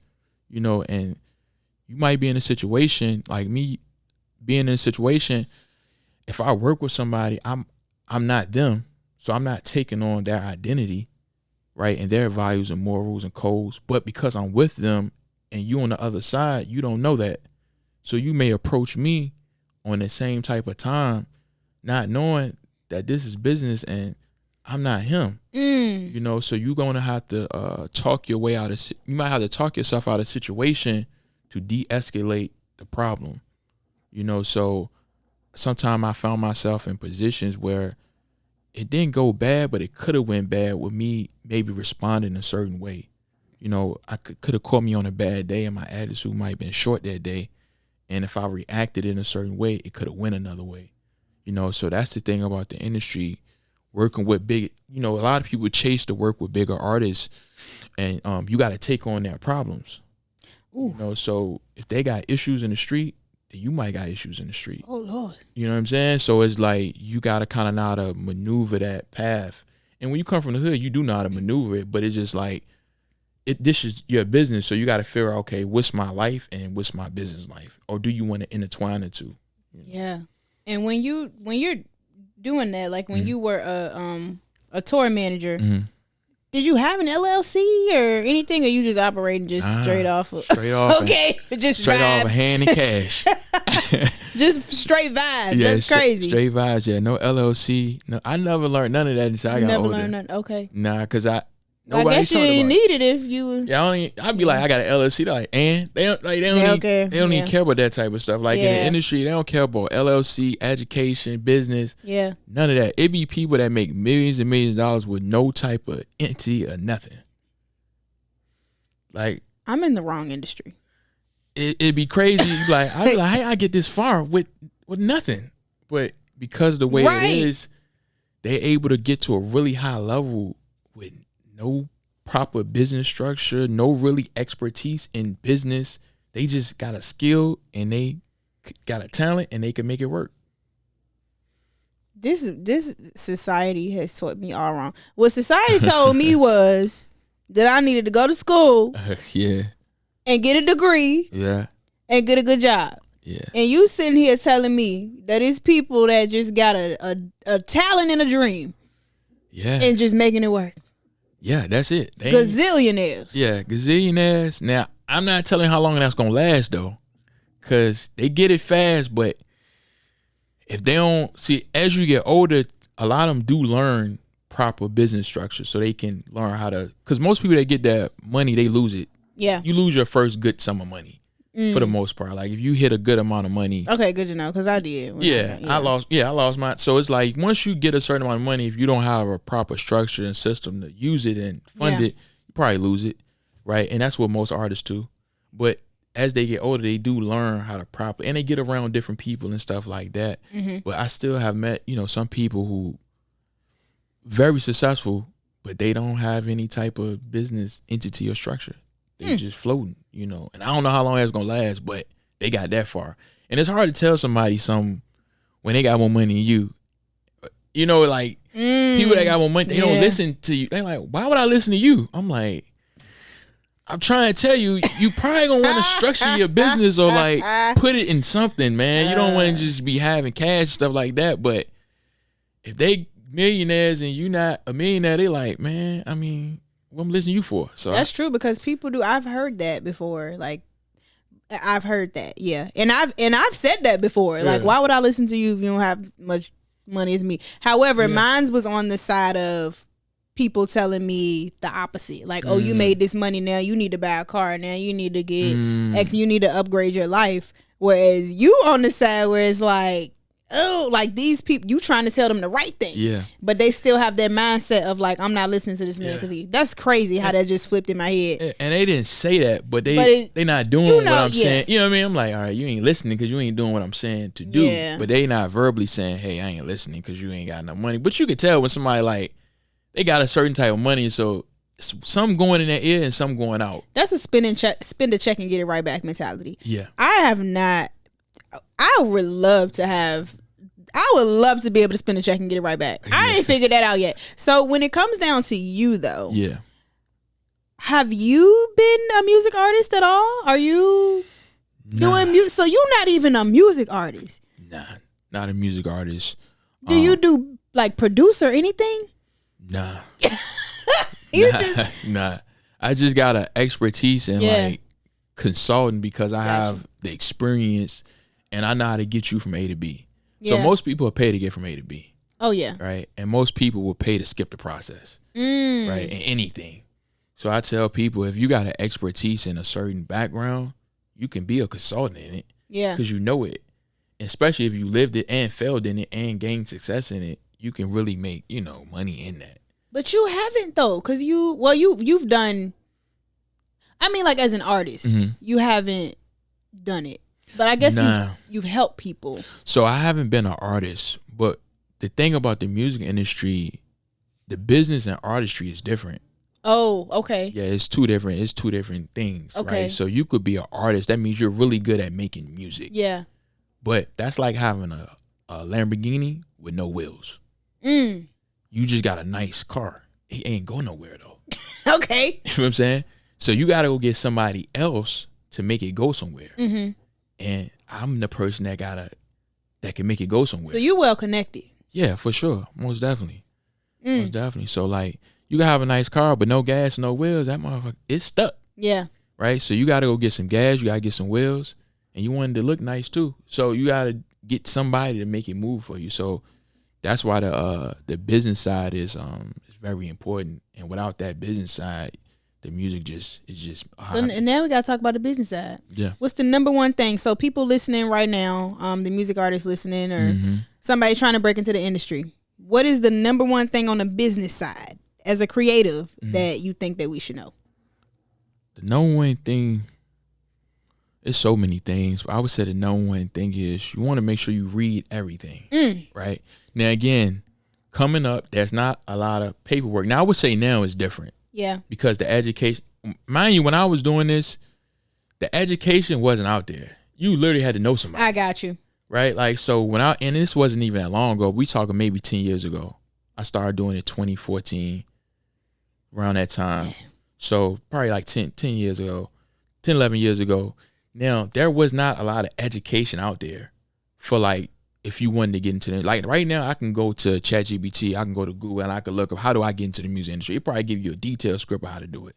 and you might be in a situation like me being in a situation. If I work with somebody, I'm not them. So I'm not taking on their identity, right? And their values and morals and codes. But because I'm with them and you on the other side, you don't know that. So you may approach me on the same type of time, not knowing that this is business and I'm not him. So you're going to have to talk your way out of, you might have to talk yourself out of situation to de-escalate the problem. So sometimes I found myself in positions where it didn't go bad, but it could have went bad with me maybe responding a certain way. I could have caught me on a bad day and my attitude might have been short that day. And if I reacted in a certain way, it could have went another way. So that's the thing about the industry, working with big, a lot of people chase to work with bigger artists, and you got to take on their problems. So if they got issues in the street, then you might got issues in the street. Oh, Lord. You know what I'm saying? So it's like you got to kind of know how to maneuver that path. And when you come from the hood, you do know how to maneuver it, but it's just like, this is your business, so you got to figure out, okay, what's my life and what's my business life? Or do you want to intertwine the two? Yeah. And when you're doing that, like when you were a tour manager, did you have an LLC or anything, or you just operating straight off? Okay, just straight off of hand and cash. Just straight vibes. That's crazy. Straight vibes. Yeah, no LLC. No, I never learned none of that until I got older. Never learned none. Okay. Nah, because I guess you didn't need it if you were. Yeah, I'd be like, I got an LLC. They're like, and they don't even care about that type of stuff. Like in the industry, they don't care about LLC, education, business. Yeah. None of that. It be people that make millions and millions of dollars with no type of entity or nothing. Like, I'm in the wrong industry. It'd be crazy. Like, I'd be like, how I get this far with nothing? But because the way it is, they're able to get to a really high level with no proper business structure, no really expertise in business. They just got a skill and they got a talent and they can make it work. This society has taught me all wrong. What society told me was that I needed to go to school. And get a degree. Yeah. And get a good job. Yeah. And you sitting here telling me that it's people that just got a talent and a dream. Yeah. And just making it work. Yeah, that's it. Gazillionaires. Yeah, gazillionaires. Now, I'm not telling how long that's going to last, though. Because they get it fast, but if they don't... See, as you get older, a lot of them do learn proper business structure so they can learn how to... Because most people that get that money, they lose it. Yeah. You lose your first good sum of money for the most part. Like if you hit a good amount of money. Okay, good to know because I did. I lost mine. So it's like once you get a certain amount of money, if you don't have a proper structure and system to use it and fund it, you probably lose it. Right. And that's what most artists do. But as they get older, they do learn how to and they get around different people and stuff like that. Mm-hmm. But I still have met, some people who very successful, but they don't have any type of business entity or structure. They just floating, and I don't know how long that's gonna last, but they got that far. And it's hard to tell somebody something when they got more money than you. Like people that got more money, they don't listen to you. They like, why would I listen to you? I'm like, I'm trying to tell you, you probably gonna want to structure your business or like put it in something, man. You don't want to just be having cash and stuff like that. But if they millionaires and you not a millionaire, they like, man, I mean, what I'm listening to you for? So that's true because people do. I've heard that before. Like, I've heard that, yeah, and I've said that before. Like, why would I listen to you if you don't have as much money as me? However, mine was on the side of people telling me the opposite. Like, oh, you made this money now, you need to buy a car now, you need to get X, you need to upgrade your life. Whereas you on the side where it's like, oh, like these people, you trying to tell them the right thing. Yeah. But they still have that mindset of like, I'm not listening to this man because that's crazy how that just flipped in my head. And they didn't say that, but they not doing what I'm saying. You know what I mean? I'm like, all right, you ain't listening because you ain't doing what I'm saying to do. Yeah. But they not verbally saying, hey, I ain't listening because you ain't got enough money. But you could tell when somebody like, they got a certain type of money, so some going in their ear and some going out. That's a spend a check and get it right back mentality. Yeah. I would love to be able to spend a check and get it right back. I ain't figured that out yet. So when it comes down to you though, have you been a music artist at all? Are you doing music? So you're not even a music artist? Nah, not a music artist. Do you do like produce or anything? Nah. Just nah. I just got an expertise in like consulting because I have the experience and I know how to get you from A to B. So most people will pay to get from A to B. Oh yeah. Right. And most people will pay to skip the process. Right. In anything. So I tell people if you got an expertise in a certain background, you can be a consultant in it. Yeah. Because you know it. Especially if you lived it and failed in it and gained success in it, you can really make, money in that. But you haven't though, because you've done. I mean, like as an artist, you haven't done it. But I guess you've helped people. So I haven't been an artist, but the thing about the music industry, the business and artistry is different. Oh, okay. Yeah, it's two different things. Okay. Right? So you could be an artist. That means you're really good at making music. Yeah. But that's like having a Lamborghini with no wheels. You just got a nice car. It ain't going nowhere though. Okay. You know what I'm saying? So you got to go get somebody else to make it go somewhere. And I'm the person that can make it go somewhere. So you well connected. Yeah, for sure. Most definitely. Most definitely. So like you can have a nice car, but no gas, no wheels. That motherfucker, it's stuck. Yeah. Right? So you got to go get some gas. You got to get some wheels. and you want it to look nice too. So you gotta get somebody to make it move for you. So that's why the business side is very important. And without that business side, the music is just. So, and now we gotta talk about the business side. Yeah. What's the number one thing? So people listening right now, the music artists listening, or somebody trying to break into the industry. What is the number one thing on the business side as a creative that you think that we should know? The number one thing. It's so many things. I would say the number one thing is you want to make sure you read everything. Right? Now, again, coming up, there's not a lot of paperwork. Now, I would say now is different. Yeah. Because the education, mind you, when I was doing this, the education wasn't out there. You literally had to know somebody. I got you. Right? Like, so and this wasn't even that long ago. We talking maybe 10 years ago. I started doing it 2014, around that time. So probably like 10 years ago, 10, 11 years ago. Now, there was not a lot of education out there for like, if you wanted to get into it. Like right now, I can go to ChatGPT, I can go to Google, and I can look up how do I get into the music industry. It probably give you a detailed script of how to do it.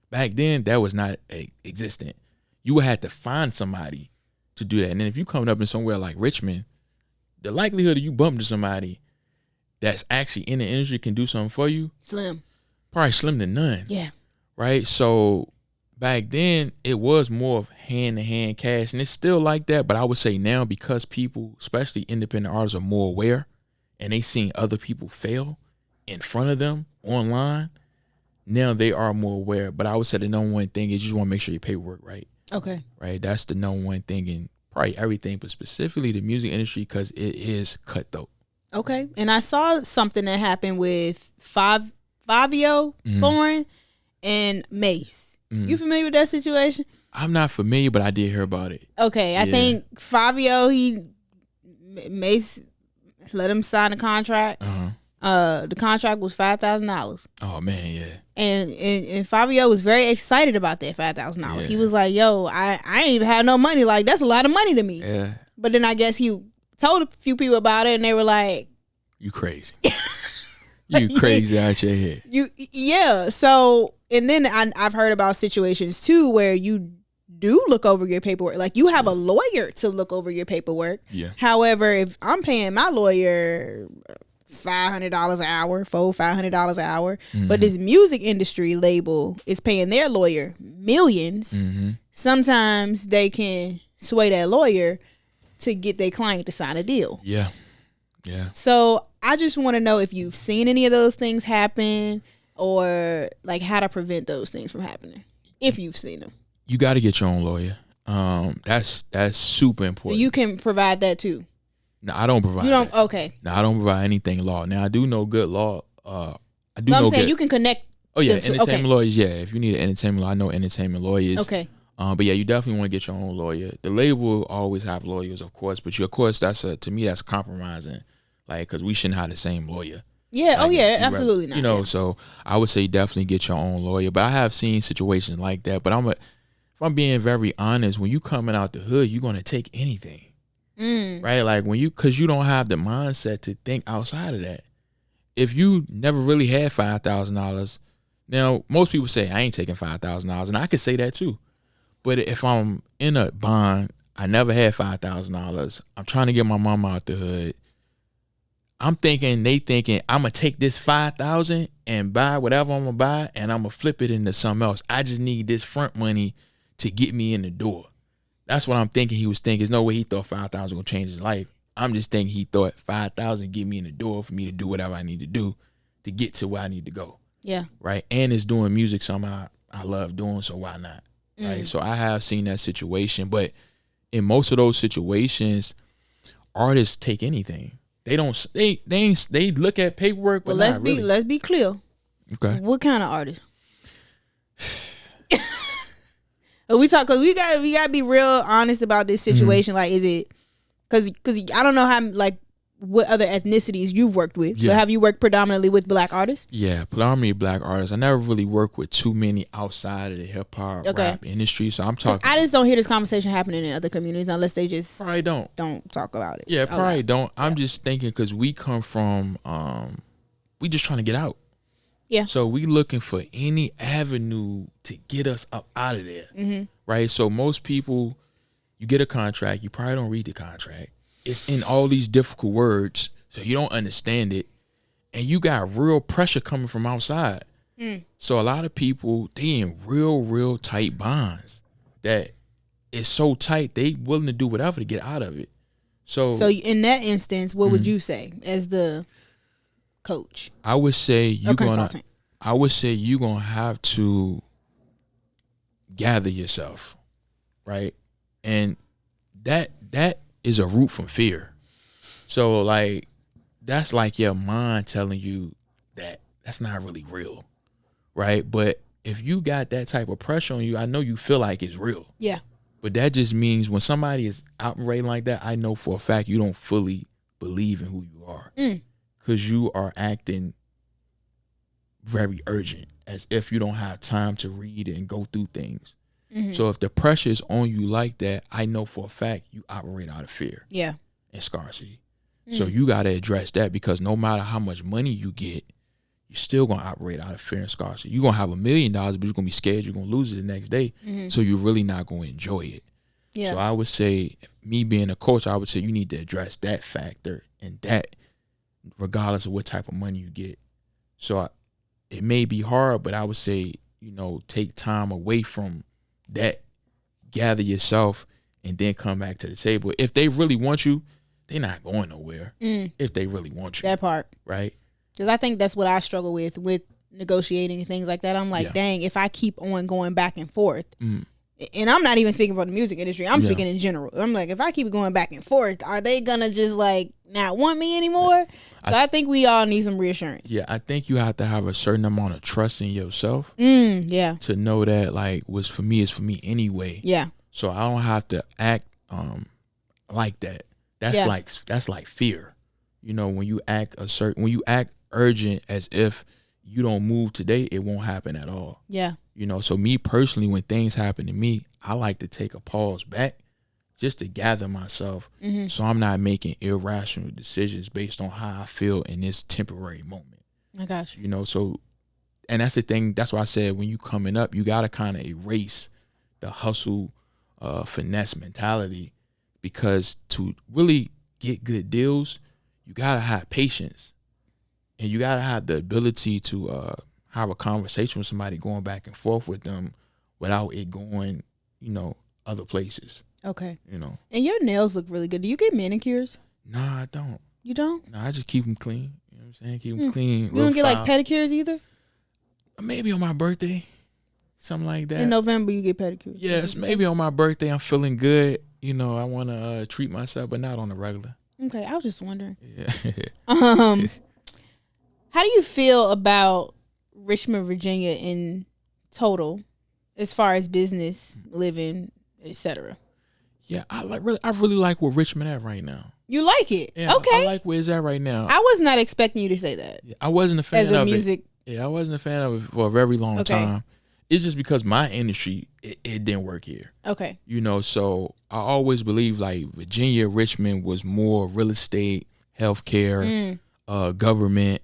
Back then, that was not existent. You would have to find somebody to do that. And then if you coming up in somewhere like Richmond, the likelihood of you bumping to somebody that's actually in the industry can do something for you, probably slim to none. Yeah. Right? So back then, it was more of hand-to-hand cash, and it's still like that, but I would say now, because people, especially independent artists, are more aware, and they seen other people fail in front of them online, now they are more aware. But I would say the number one thing is you just want to make sure your paperwork right. Okay. Right? That's the number one thing in probably everything, but specifically the music industry, because it is cutthroat. Okay. And I saw something that happened with Fabio Foreign and Mace. You familiar with that situation? I'm not familiar, but I did hear about it. Okay, I think Fabio, Mace let him sign a contract. The contract was $5,000. Oh man, yeah. And Fabio was very excited about that $5,000. Yeah. He was like, "Yo, I ain't even had no money. Like that's a lot of money to me." Yeah. But then I guess he told a few people about it, and they were like, "You crazy? You crazy out your head?" Yeah. So. And then I've heard about situations too where you do look over your paperwork. Like you have a lawyer to look over your paperwork. Yeah. However, if I'm paying my lawyer $500 an hour, $500 an hour, but this music industry label is paying their lawyer millions, sometimes they can sway that lawyer to get their client to sign a deal. Yeah. Yeah. So I just want to know if you've seen any of those things happen, or like how to prevent those things from happening, if you've seen them. You got to get your own lawyer. That's super important. So you can provide that too. No, I don't provide. You don't. That. Okay. No, I don't provide anything law. Now I do know good law. I do. No, know I'm saying you can connect. Oh yeah, entertainment lawyers. Yeah, if you need an entertainment lawyer, I know entertainment lawyers. Okay. But yeah, you definitely want to get your own lawyer. The label will always have lawyers, of course, but of course to me that's compromising, like because we shouldn't have the same lawyer. Yeah. Like, absolutely not. You know, so I would say definitely get your own lawyer. But I have seen situations like that. But if I'm being very honest, when you coming out the hood, you're gonna take anything, right? Like because you don't have the mindset to think outside of that. If you never really had $5,000, now most people say I ain't taking $5,000, and I could say that too. But if I'm in a bond, I never had $5,000. I'm trying to get my mama out the hood. They thinking I'm gonna take this $5,000 and buy whatever I'm gonna buy, and I'm gonna flip it into something else. I just need this front money to get me in the door. That's what I'm thinking. He was thinking. There's no way he thought $5,000 gonna change his life. I'm just thinking he thought $5,000 get me in the door for me to do whatever I need to do to get to where I need to go. Yeah. Right. And it's doing music, something I love doing. So why not? Right. So I have seen that situation, but in most of those situations, artists take anything. They don't. They look at paperwork. But let's really. be clear. Okay. What kind of artist? We gotta be real honest about this situation. Like, is it because I don't know how what other ethnicities you've worked with. Yeah. So have you worked predominantly with black artists? Yeah, predominantly black artists. I never really worked with too many outside of the hip hop rap industry. So I'm talking. I just don't hear this conversation happening in other communities unless they just probably don't talk about it. Yeah, probably don't. I'm just thinking because we come from we just trying to get out. Yeah. So we looking for any avenue to get us up out of there. Mm-hmm. Right. So most people, you get a contract, you probably don't read the contract. It's in all these difficult words, so you don't understand it. And you got real pressure coming from outside. So a lot of people, they in real tight bonds that it's so tight, they willing to do whatever to get out of it. So in that instance, what would you say as the coach? I would say you're gonna have to gather yourself, right? And that is a root from fear. So like that's like your mind telling you that that's not really real, right? But if you got that type of pressure on you, I know you feel like it's real. Yeah. But that just means when somebody is operating like that, I know for a fact you don't fully believe in who you are. Because you are acting very urgent, as if you don't have time to read and go through things. So if the pressure is on you like that, I know for a fact you operate out of fear. Yeah. And scarcity. So you got to address that, because no matter how much money you get, you're still going to operate out of fear and scarcity. You're going to have $1 million, but you're going to be scared you're going to lose it the next day. So you're really not going to enjoy it. Yeah. So I would say, me being a coach, I would say you need to address that factor, and that regardless of what type of money you get. So it may be hard, but I would say, take time away from that, gather yourself, and then come back to the table. If they really want you, they're not going nowhere. If they really want you. That part. Right? Because I think that's what I struggle with negotiating and things like that. I'm like, dang, if I keep on going back and forth, and I'm not even speaking for the music industry, I'm speaking in general. I'm like, if I keep going back and forth, are they going to just like not want me anymore? So I think we all need some reassurance. Yeah, I think you have to have a certain amount of trust in yourself. To know that like what's for me is for me anyway. Yeah. So I don't have to act like that. That's like fear. When you act urgent, as if you don't move today, it won't happen at all. Yeah. So me personally, when things happen to me, I like to take a pause back just to gather myself, so I'm not making irrational decisions based on how I feel in this temporary moment. I got you. So, and that's the thing, that's why I said when you coming up, you got to kind of erase the hustle, finesse mentality, because to really get good deals, you got to have patience, and you got to have the ability to have a conversation with somebody, going back and forth with them without it going, other places. Okay. And your nails look really good. Do you get manicures? Nah, I don't. You don't? Nah, I just keep them clean. You know what I'm saying? Keep them clean. You don't get like pedicures either? Maybe on my birthday. Something like that. In November you get pedicures? Yes, maybe on my birthday I'm feeling good. I want to treat myself, but not on the regular. Okay, I was just wondering. Yeah. How do you feel about Richmond, Virginia in total, as far as business, living, etc.? Yeah, I really like where Richmond at right now. You like it? Yeah, okay. I like where it's at right now. I was not expecting you to say that. Yeah, I wasn't a fan of it. Music. Yeah, I wasn't a fan of it for a very long time. It's just because my industry, it didn't work here. Okay. So I always believed like Virginia, Richmond was more real estate, healthcare, government,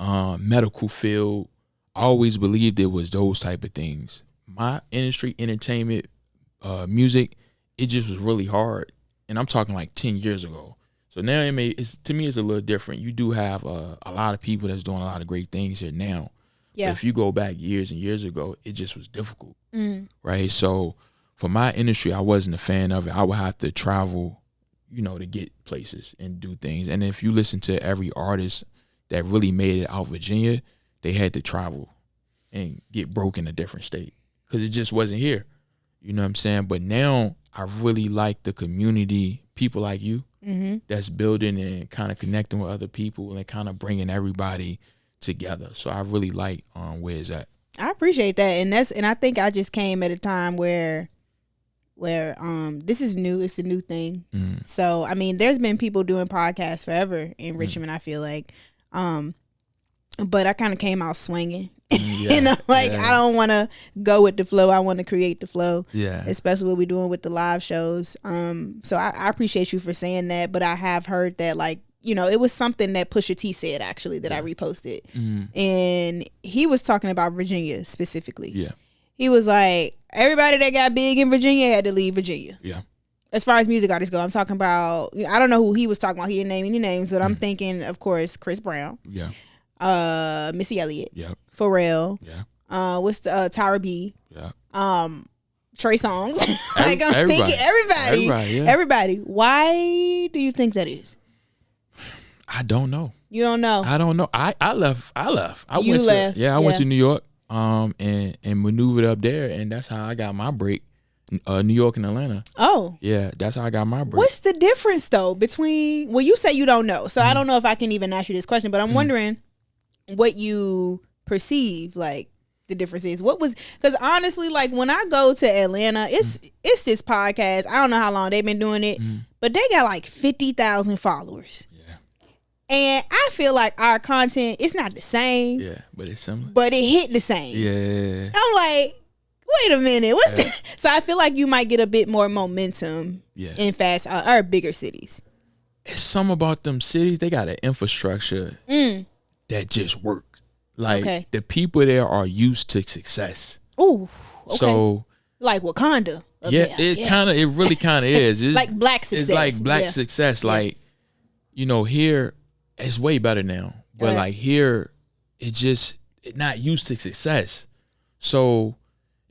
medical field. I always believed it was those type of things. My industry, entertainment, music, it just was really hard. And I'm talking like 10 years ago. So now to me, it's a little different. You do have a lot of people that's doing a lot of great things here now. Yeah. But if you go back years and years ago, it just was difficult. Right? So for my industry, I wasn't a fan of it. I would have to travel, to get places and do things. And if you listen to every artist that really made it out of Virginia, they had to travel and get broke in a different state because it just wasn't here. You know what I'm saying? But now I really like the community, people like you, that's building and kind of connecting with other people and kind of bringing everybody together. So I really like where it's at. I appreciate that, and I think I just came at a time where this is new. It's a new thing. So I mean, there's been people doing podcasts forever in Richmond. I feel like, but I kind of came out swinging. Yeah, I don't want to go with the flow. I want to create the flow. Yeah. Especially what we're doing with the live shows. So I appreciate you for saying that. But I have heard that it was something that Pusha T said actually that I reposted. And he was talking about Virginia specifically. Yeah. He was like, everybody that got big in Virginia had to leave Virginia. Yeah. As far as music artists go, I'm talking about, I don't know who he was talking about. He didn't name any names, but I'm thinking, of course, Chris Brown. Yeah. Missy Elliott. Yep. Pharrell. Yeah. What's the Tyra B. Yeah. Trey Songz. Like I'm thinking everybody. Why do you think that is? I don't know. You don't know. I don't know. I left. I left. I went to New York and maneuvered up there, and that's how I got my break. New York and Atlanta. Oh. Yeah, that's how I got my break. What's the difference though between, well, you say you don't know, so I don't know if I can even ask you this question, but I'm wondering what you perceive like the difference is. What was, because honestly, like when I go to Atlanta, it's this podcast. I don't know how long they've been doing it, but they got like 50,000 followers. And I feel like our content, it's not the same. Yeah, but it's similar. But it hit the same. Yeah. I'm like, wait a minute, what's that? So I feel like you might get a bit more momentum in fast or bigger cities. It's something about them cities. They got an infrastructure that just work. Like the people there are used to success. Ooh, okay. So like Wakanda. Yeah, it really kind of is. It's like black success. It's like black success. Like, you know, here it's way better now, but like here, it not used to success. So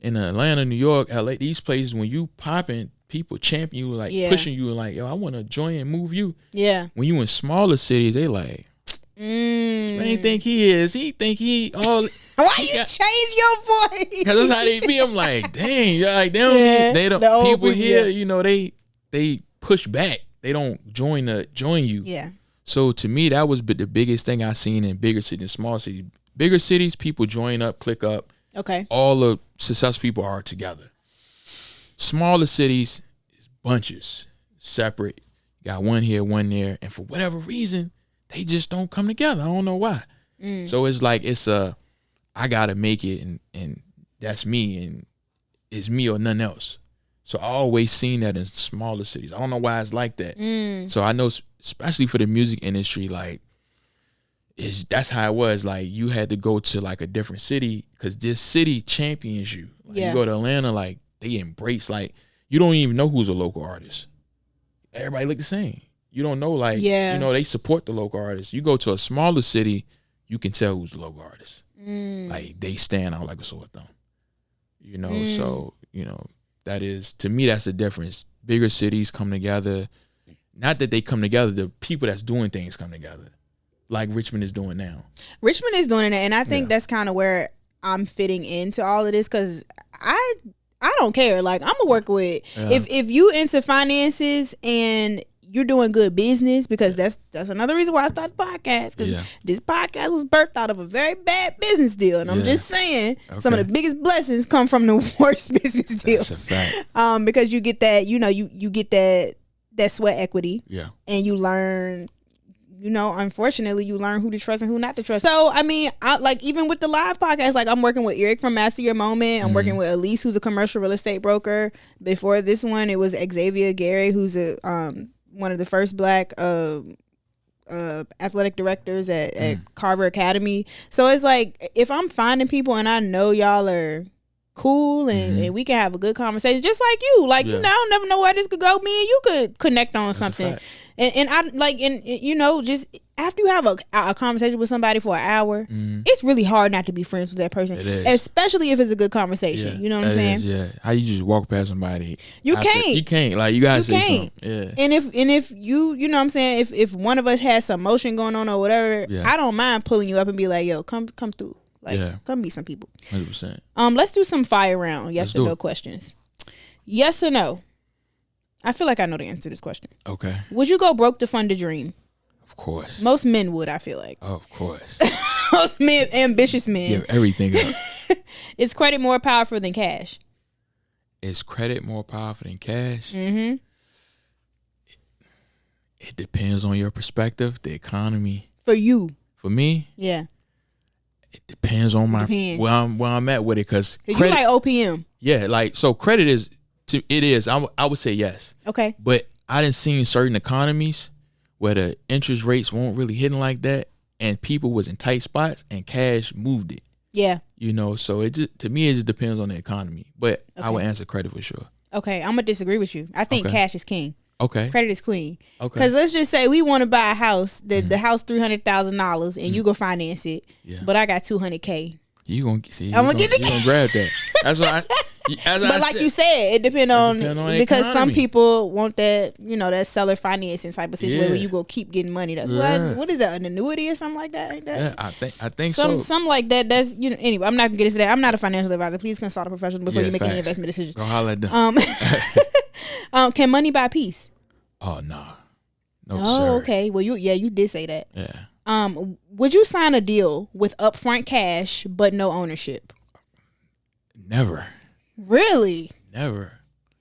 in Atlanta, New York, LA, these places, when you popping, people champion you, like pushing you, like, yo, I want to join and move you. Yeah. When you in smaller cities, they like, man, think he is. He think he all. Why you change your voice? Because that's how they be. I'm like, dang, like they don't. People here, you know, they push back. They don't join you. Yeah. So to me, that was the biggest thing I seen in bigger cities and small cities. Bigger cities, people join up, click up. Okay. All the successful people are together. Smaller cities, is bunches, separate. Got one here, one there, and for whatever reason, they just don't come together. I don't know why. So it's like I gotta make it, and that's me, and it's me or nothing else. So I always seen that in smaller cities. I don't know why it's like that. So I know, especially for the music industry, like that's how it was. Like you had to go to like a different city because this city champions you. Like, you go to Atlanta, like they embrace. Like you don't even know who's a local artist. Everybody look the same. You don't know, like you know, they support the local artists. You go to a smaller city, you can tell who's the local artist. Like they stand out like a sore thumb. You know, so you know. That is, to me, that's the difference. Bigger cities come together. Not that they come together, the people that's doing things come together. Like Richmond is doing now. Richmond is doing it, and I think that's kind of where I'm fitting into all of this, because I don't care. Like, I'm going to work with, if you into finances and you're doing good business, because that's another reason why I started the podcast, because this podcast was birthed out of a very bad business deal, and I'm just saying some of the biggest blessings come from the worst business deals. That's a fact. Because you get that, you know, you get that sweat equity, and you learn, you know, unfortunately, you learn who to trust and who not to trust. So, I mean, like even with the live podcast, like I'm working with Eric from Master Your Moment. I'm working with Elise, who's a commercial real estate broker. Before this one, it was Xavier Gary, who's a one of the first black athletic directors at Carver Academy. So it's like, if I'm finding people and I know y'all are cool and we can have a good conversation, just like you, like, you know, I never know where this could go. Me and you could connect on something. And I like, and you know, just after you have a conversation with somebody for an hour, it's really hard not to be friends with that person, especially if it's a good conversation. You know what I'm saying? How you just walk past somebody? You can't. Like, you gotta say something. Yeah. And if you know what I'm saying, if one of us has some motion going on or whatever, I don't mind pulling you up and be like, yo, come through. Like, come meet some people. 100%. Let's do some fire round yes or no questions. Yes or no? I feel like I know the answer to this question. Okay. Would you go broke to fund a dream? Of course. Most men would, I feel like. Of course. Most men, ambitious men. Give everything up. Is credit more powerful than cash? Is credit more powerful than cash? Mm-hmm. It depends on your perspective, the economy. For you. For me? Yeah. It depends on where I'm at with it, because you like OPM. Yeah, like, so credit is, I would say yes. Okay. But I done seen certain economies where the interest rates won't really hitting like that, and people was in tight spots and cash moved it. Yeah. You know, so to me it just depends on the economy. But I would answer credit for sure. Okay, I'm gonna disagree with you. I think cash is king. Okay. Credit is queen. Okay. Because let's just say we want to buy a house, the house $300,000, and you go finance it. Yeah. But I got $200K. You gonna see? I'm gonna get the. You gonna grab that? That's why. But like you said, it depends on because some people want that, that seller financing type of situation where you go keep getting money. That's what is that, an annuity or something like that? Yeah, I think so. Something like that. That's anyway. I'm not gonna get into that. I'm not a financial advisor. Please consult a professional before you make any investment decisions. Go holler at them. Can money buy peace? Oh no, sir. Okay. Well, you did say that. Yeah. Would you sign a deal with upfront cash but no ownership? Never. Really? Never.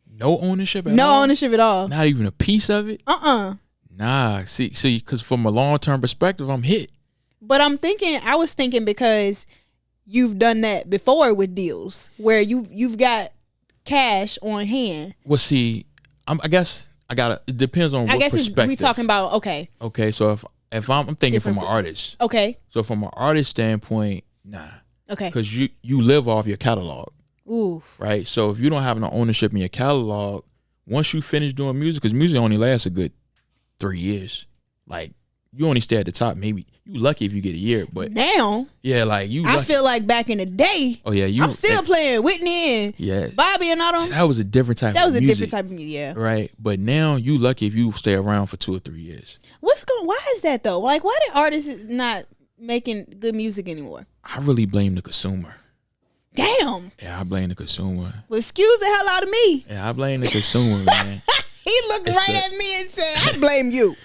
No ownership at all? No ownership at all. Not even a piece of it? Nah. See, because from a long-term perspective, I'm hit. But I was thinking because you've done that before with deals where you've got cash on hand. Well, see, I guess it depends on what perspective. We talking about, okay. Okay, so if I'm thinking from an artist. Okay. So from an artist standpoint, nah. Okay. Because you live off your catalog. Ooh. Right? So if you don't have no ownership in your catalog, once you finish doing music, because music only lasts a good 3 years. Like, you only stay at the top. Maybe you lucky if you get a year, but now, yeah, like you. I feel like back in the day. Oh yeah, I'm still playing Whitney and Bobby and all them. That was a different type. That was of a music, different type of music, yeah. Right, but now you lucky if you stay around for 2 or 3 years. Why is that though? Like, why do artists not making good music anymore? I really blame the consumer. Damn. Yeah, I blame the consumer. Well, excuse the hell out of me. Yeah, I blame the consumer, man. He looked at me and said, "I blame you."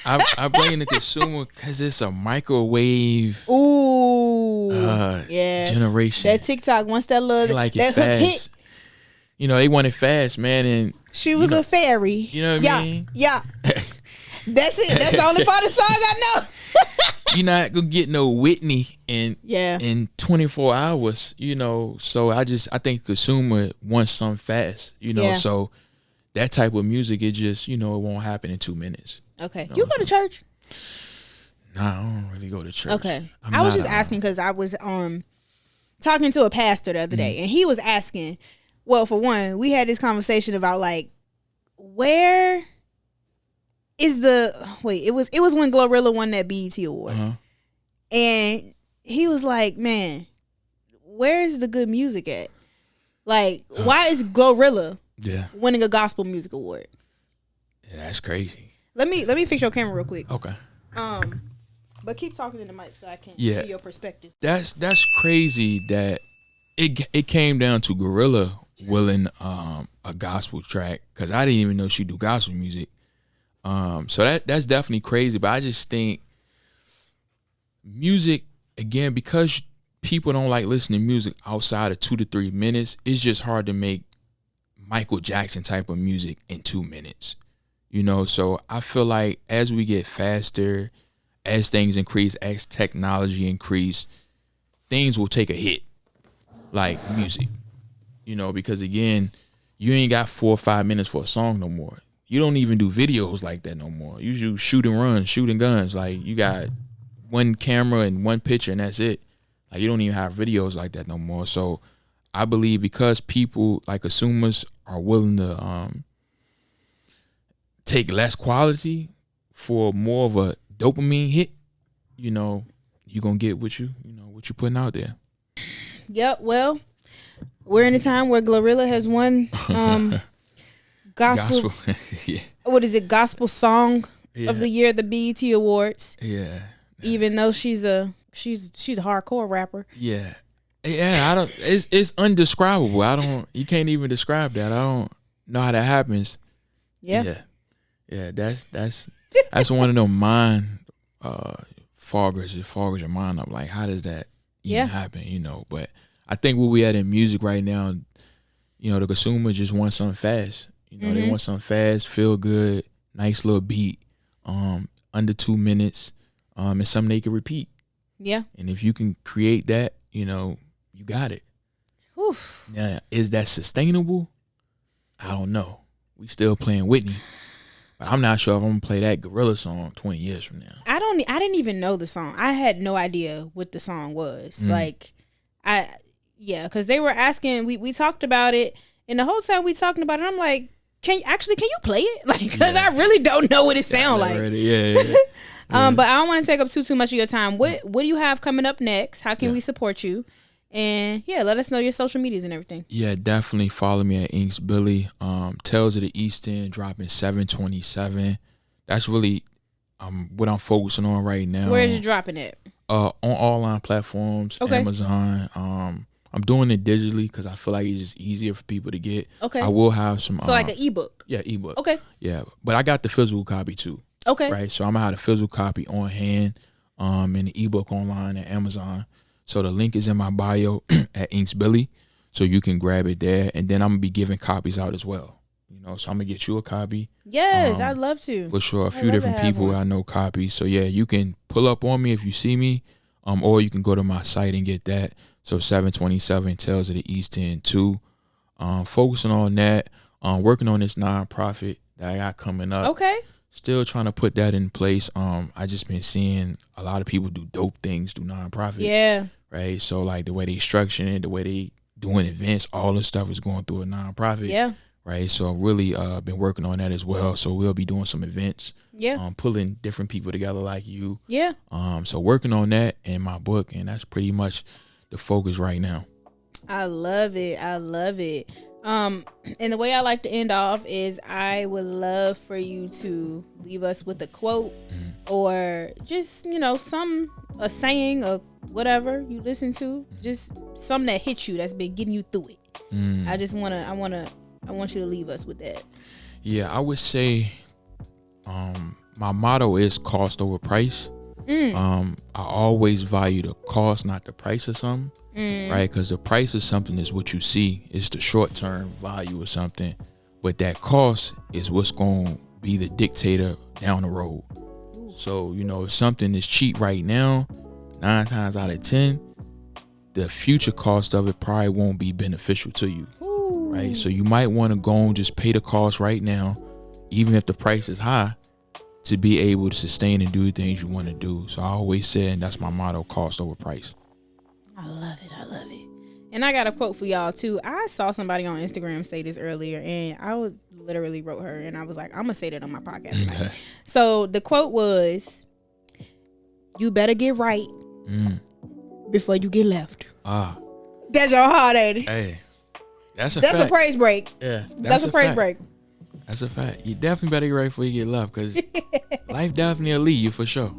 I blame the consumer because it's a microwave. Ooh, generation. That TikTok, once that little they like that it hook fast. hit, they want it fast, man. And she was a fairy. You know what I mean? Yeah. That's it. That's the only part of the song I know. You're not gonna get no Whitney in 24 hours, So I think consumer wants something fast, So that type of music, it just, it won't happen in 2 minutes. Okay. You go to church? Nah, I don't really go to church. Okay. I was just asking because I was talking to a pastor the other day, and he was asking, well, for one, we had this conversation about like where is it was when Glorilla won that BET award. And he was like, man, where is the good music at? Like, why is Glorilla winning a gospel music award? Yeah, that's crazy. Let me fix your camera real quick. Okay. But keep talking in the mic so I can see your perspective. That's crazy that it came down to Glorilla winning a gospel track, because I didn't even know she do gospel music. So that's definitely crazy, but I just think music, again, because people don't like listening to music outside of 2 to 3 minutes, it's just hard to make Michael Jackson type of music in 2 minutes. So I feel like as we get faster, as things increase, as technology increase, things will take a hit, like music, because again, you ain't got 4 or 5 minutes for a song no more. You don't even do videos like that no more. You do shoot and run, shooting guns. Like, you got one camera and one picture and that's it. Like, you don't even have videos like that no more. So I believe because people, like consumers, are willing to take less quality for more of a dopamine hit, you're gonna get what you're putting out there. Yep. Well, we're in a time where Glorilla has won gospel. Yeah. What is it? Gospel song of the year at the BET Awards. Yeah. Even though she's a hardcore rapper. Yeah. Yeah. It's undescribable. You can't even describe that. I don't know how that happens. Yeah. Yeah. That's one of them mind foggers. It foggers your mind up. Like, how does that even happen? But I think where we at in music right now, the consumer just wants something fast. They want something fast, feel good, nice little beat, under 2 minutes, and something they can repeat. Yeah. And if you can create that, you got it. Oof. Now, is that sustainable? I don't know. We still playing Whitney, but I'm not sure if I'm gonna play that Gorilla song 20 years from now. I didn't even know the song. I had no idea what the song was. Because they were asking. We talked about it And the whole time we talking about it, I'm like, can you play it? Like, because I really don't know what it sounds like. Yeah. But I don't want to take up too much of your time. What do you have coming up next? How can we support you? And let us know your social medias and everything. Yeah, definitely follow me at Inkz Billy. Tales of the East End dropping 7/27. That's really what I'm focusing on right now. Where is you dropping it? On online platforms, Amazon. I'm doing it digitally because I feel like it's just easier for people to get. Okay. I will have some. So like an ebook. Yeah, ebook. Okay. Yeah, but I got the physical copy too. Okay. Right, so I'm gonna have the physical copy on hand, and the ebook online at Amazon. So the link is in my bio at InkzBilly, so you can grab it there. And then I'm gonna be giving copies out as well. So I'm gonna get you a copy. Yes, I'd love to. For sure, a few different people I know copies. So yeah, you can pull up on me if you see me, or you can go to my site and get that. So 7/27 Tales of the East End 2. Focusing on that. Working on this nonprofit that I got coming up. Okay. Still trying to put that in place. I just been seeing a lot of people do dope things, do nonprofits. Yeah. Right. So like the way they structuring it, the way they doing events, all this stuff is going through a nonprofit. Yeah. Right. So really been working on that as well. So we'll be doing some events. Yeah. Pulling different people together like you. Yeah. So working on that and my book, and that's pretty much the focus right now. I love it. And the way I like to end off is I would love for you to leave us with a quote or just, a saying or whatever you listen to, just something that hits you, that's been getting you through it. I want you to leave us with that. Yeah, I would say my motto is cost over price. I always value the cost, not the price of something. Right, because the price of something is what you see. It's the short-term value of something, but that cost is what's going to be the dictator down the road. So if something is cheap right now, 9 times out of 10, the future cost of it probably won't be beneficial to you. Right, so you might want to go and just pay the cost right now, even if the price is high, to be able to sustain and do the things you want to do. So I always say, and that's my motto, cost over price. I love it. And I got a quote for y'all too. I saw somebody on Instagram say this earlier, and I literally wrote her, and I was like, I'm gonna say that on my podcast tonight. So the quote was, "You better get right before you get left." That's your heart, ain't it? Hey, that's fact. A praise break. Yeah, that's a praise break. That's a fact. You definitely better get right before you get left, because life definitely will lead you for sure.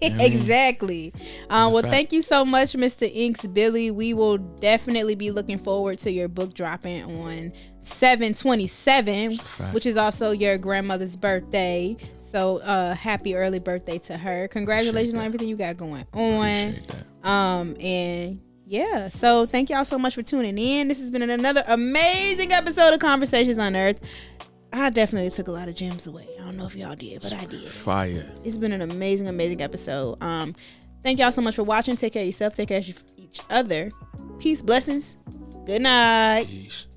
Exactly. Well, thank you so much, Mr. Inkz Billy. We will definitely be looking forward to your book dropping on 7/27, which is also your grandmother's birthday. So happy early birthday to her. Congratulations on everything you got going on. And yeah, so thank y'all so much for tuning in. This has been another amazing episode of Conversations Unearthed. I definitely took a lot of gems away. I don't know if y'all did, but I did. Fire. It's been an amazing episode. Thank y'all so much for watching. Take care of yourself. Take care of each other. Peace, blessings. Good night. Peace.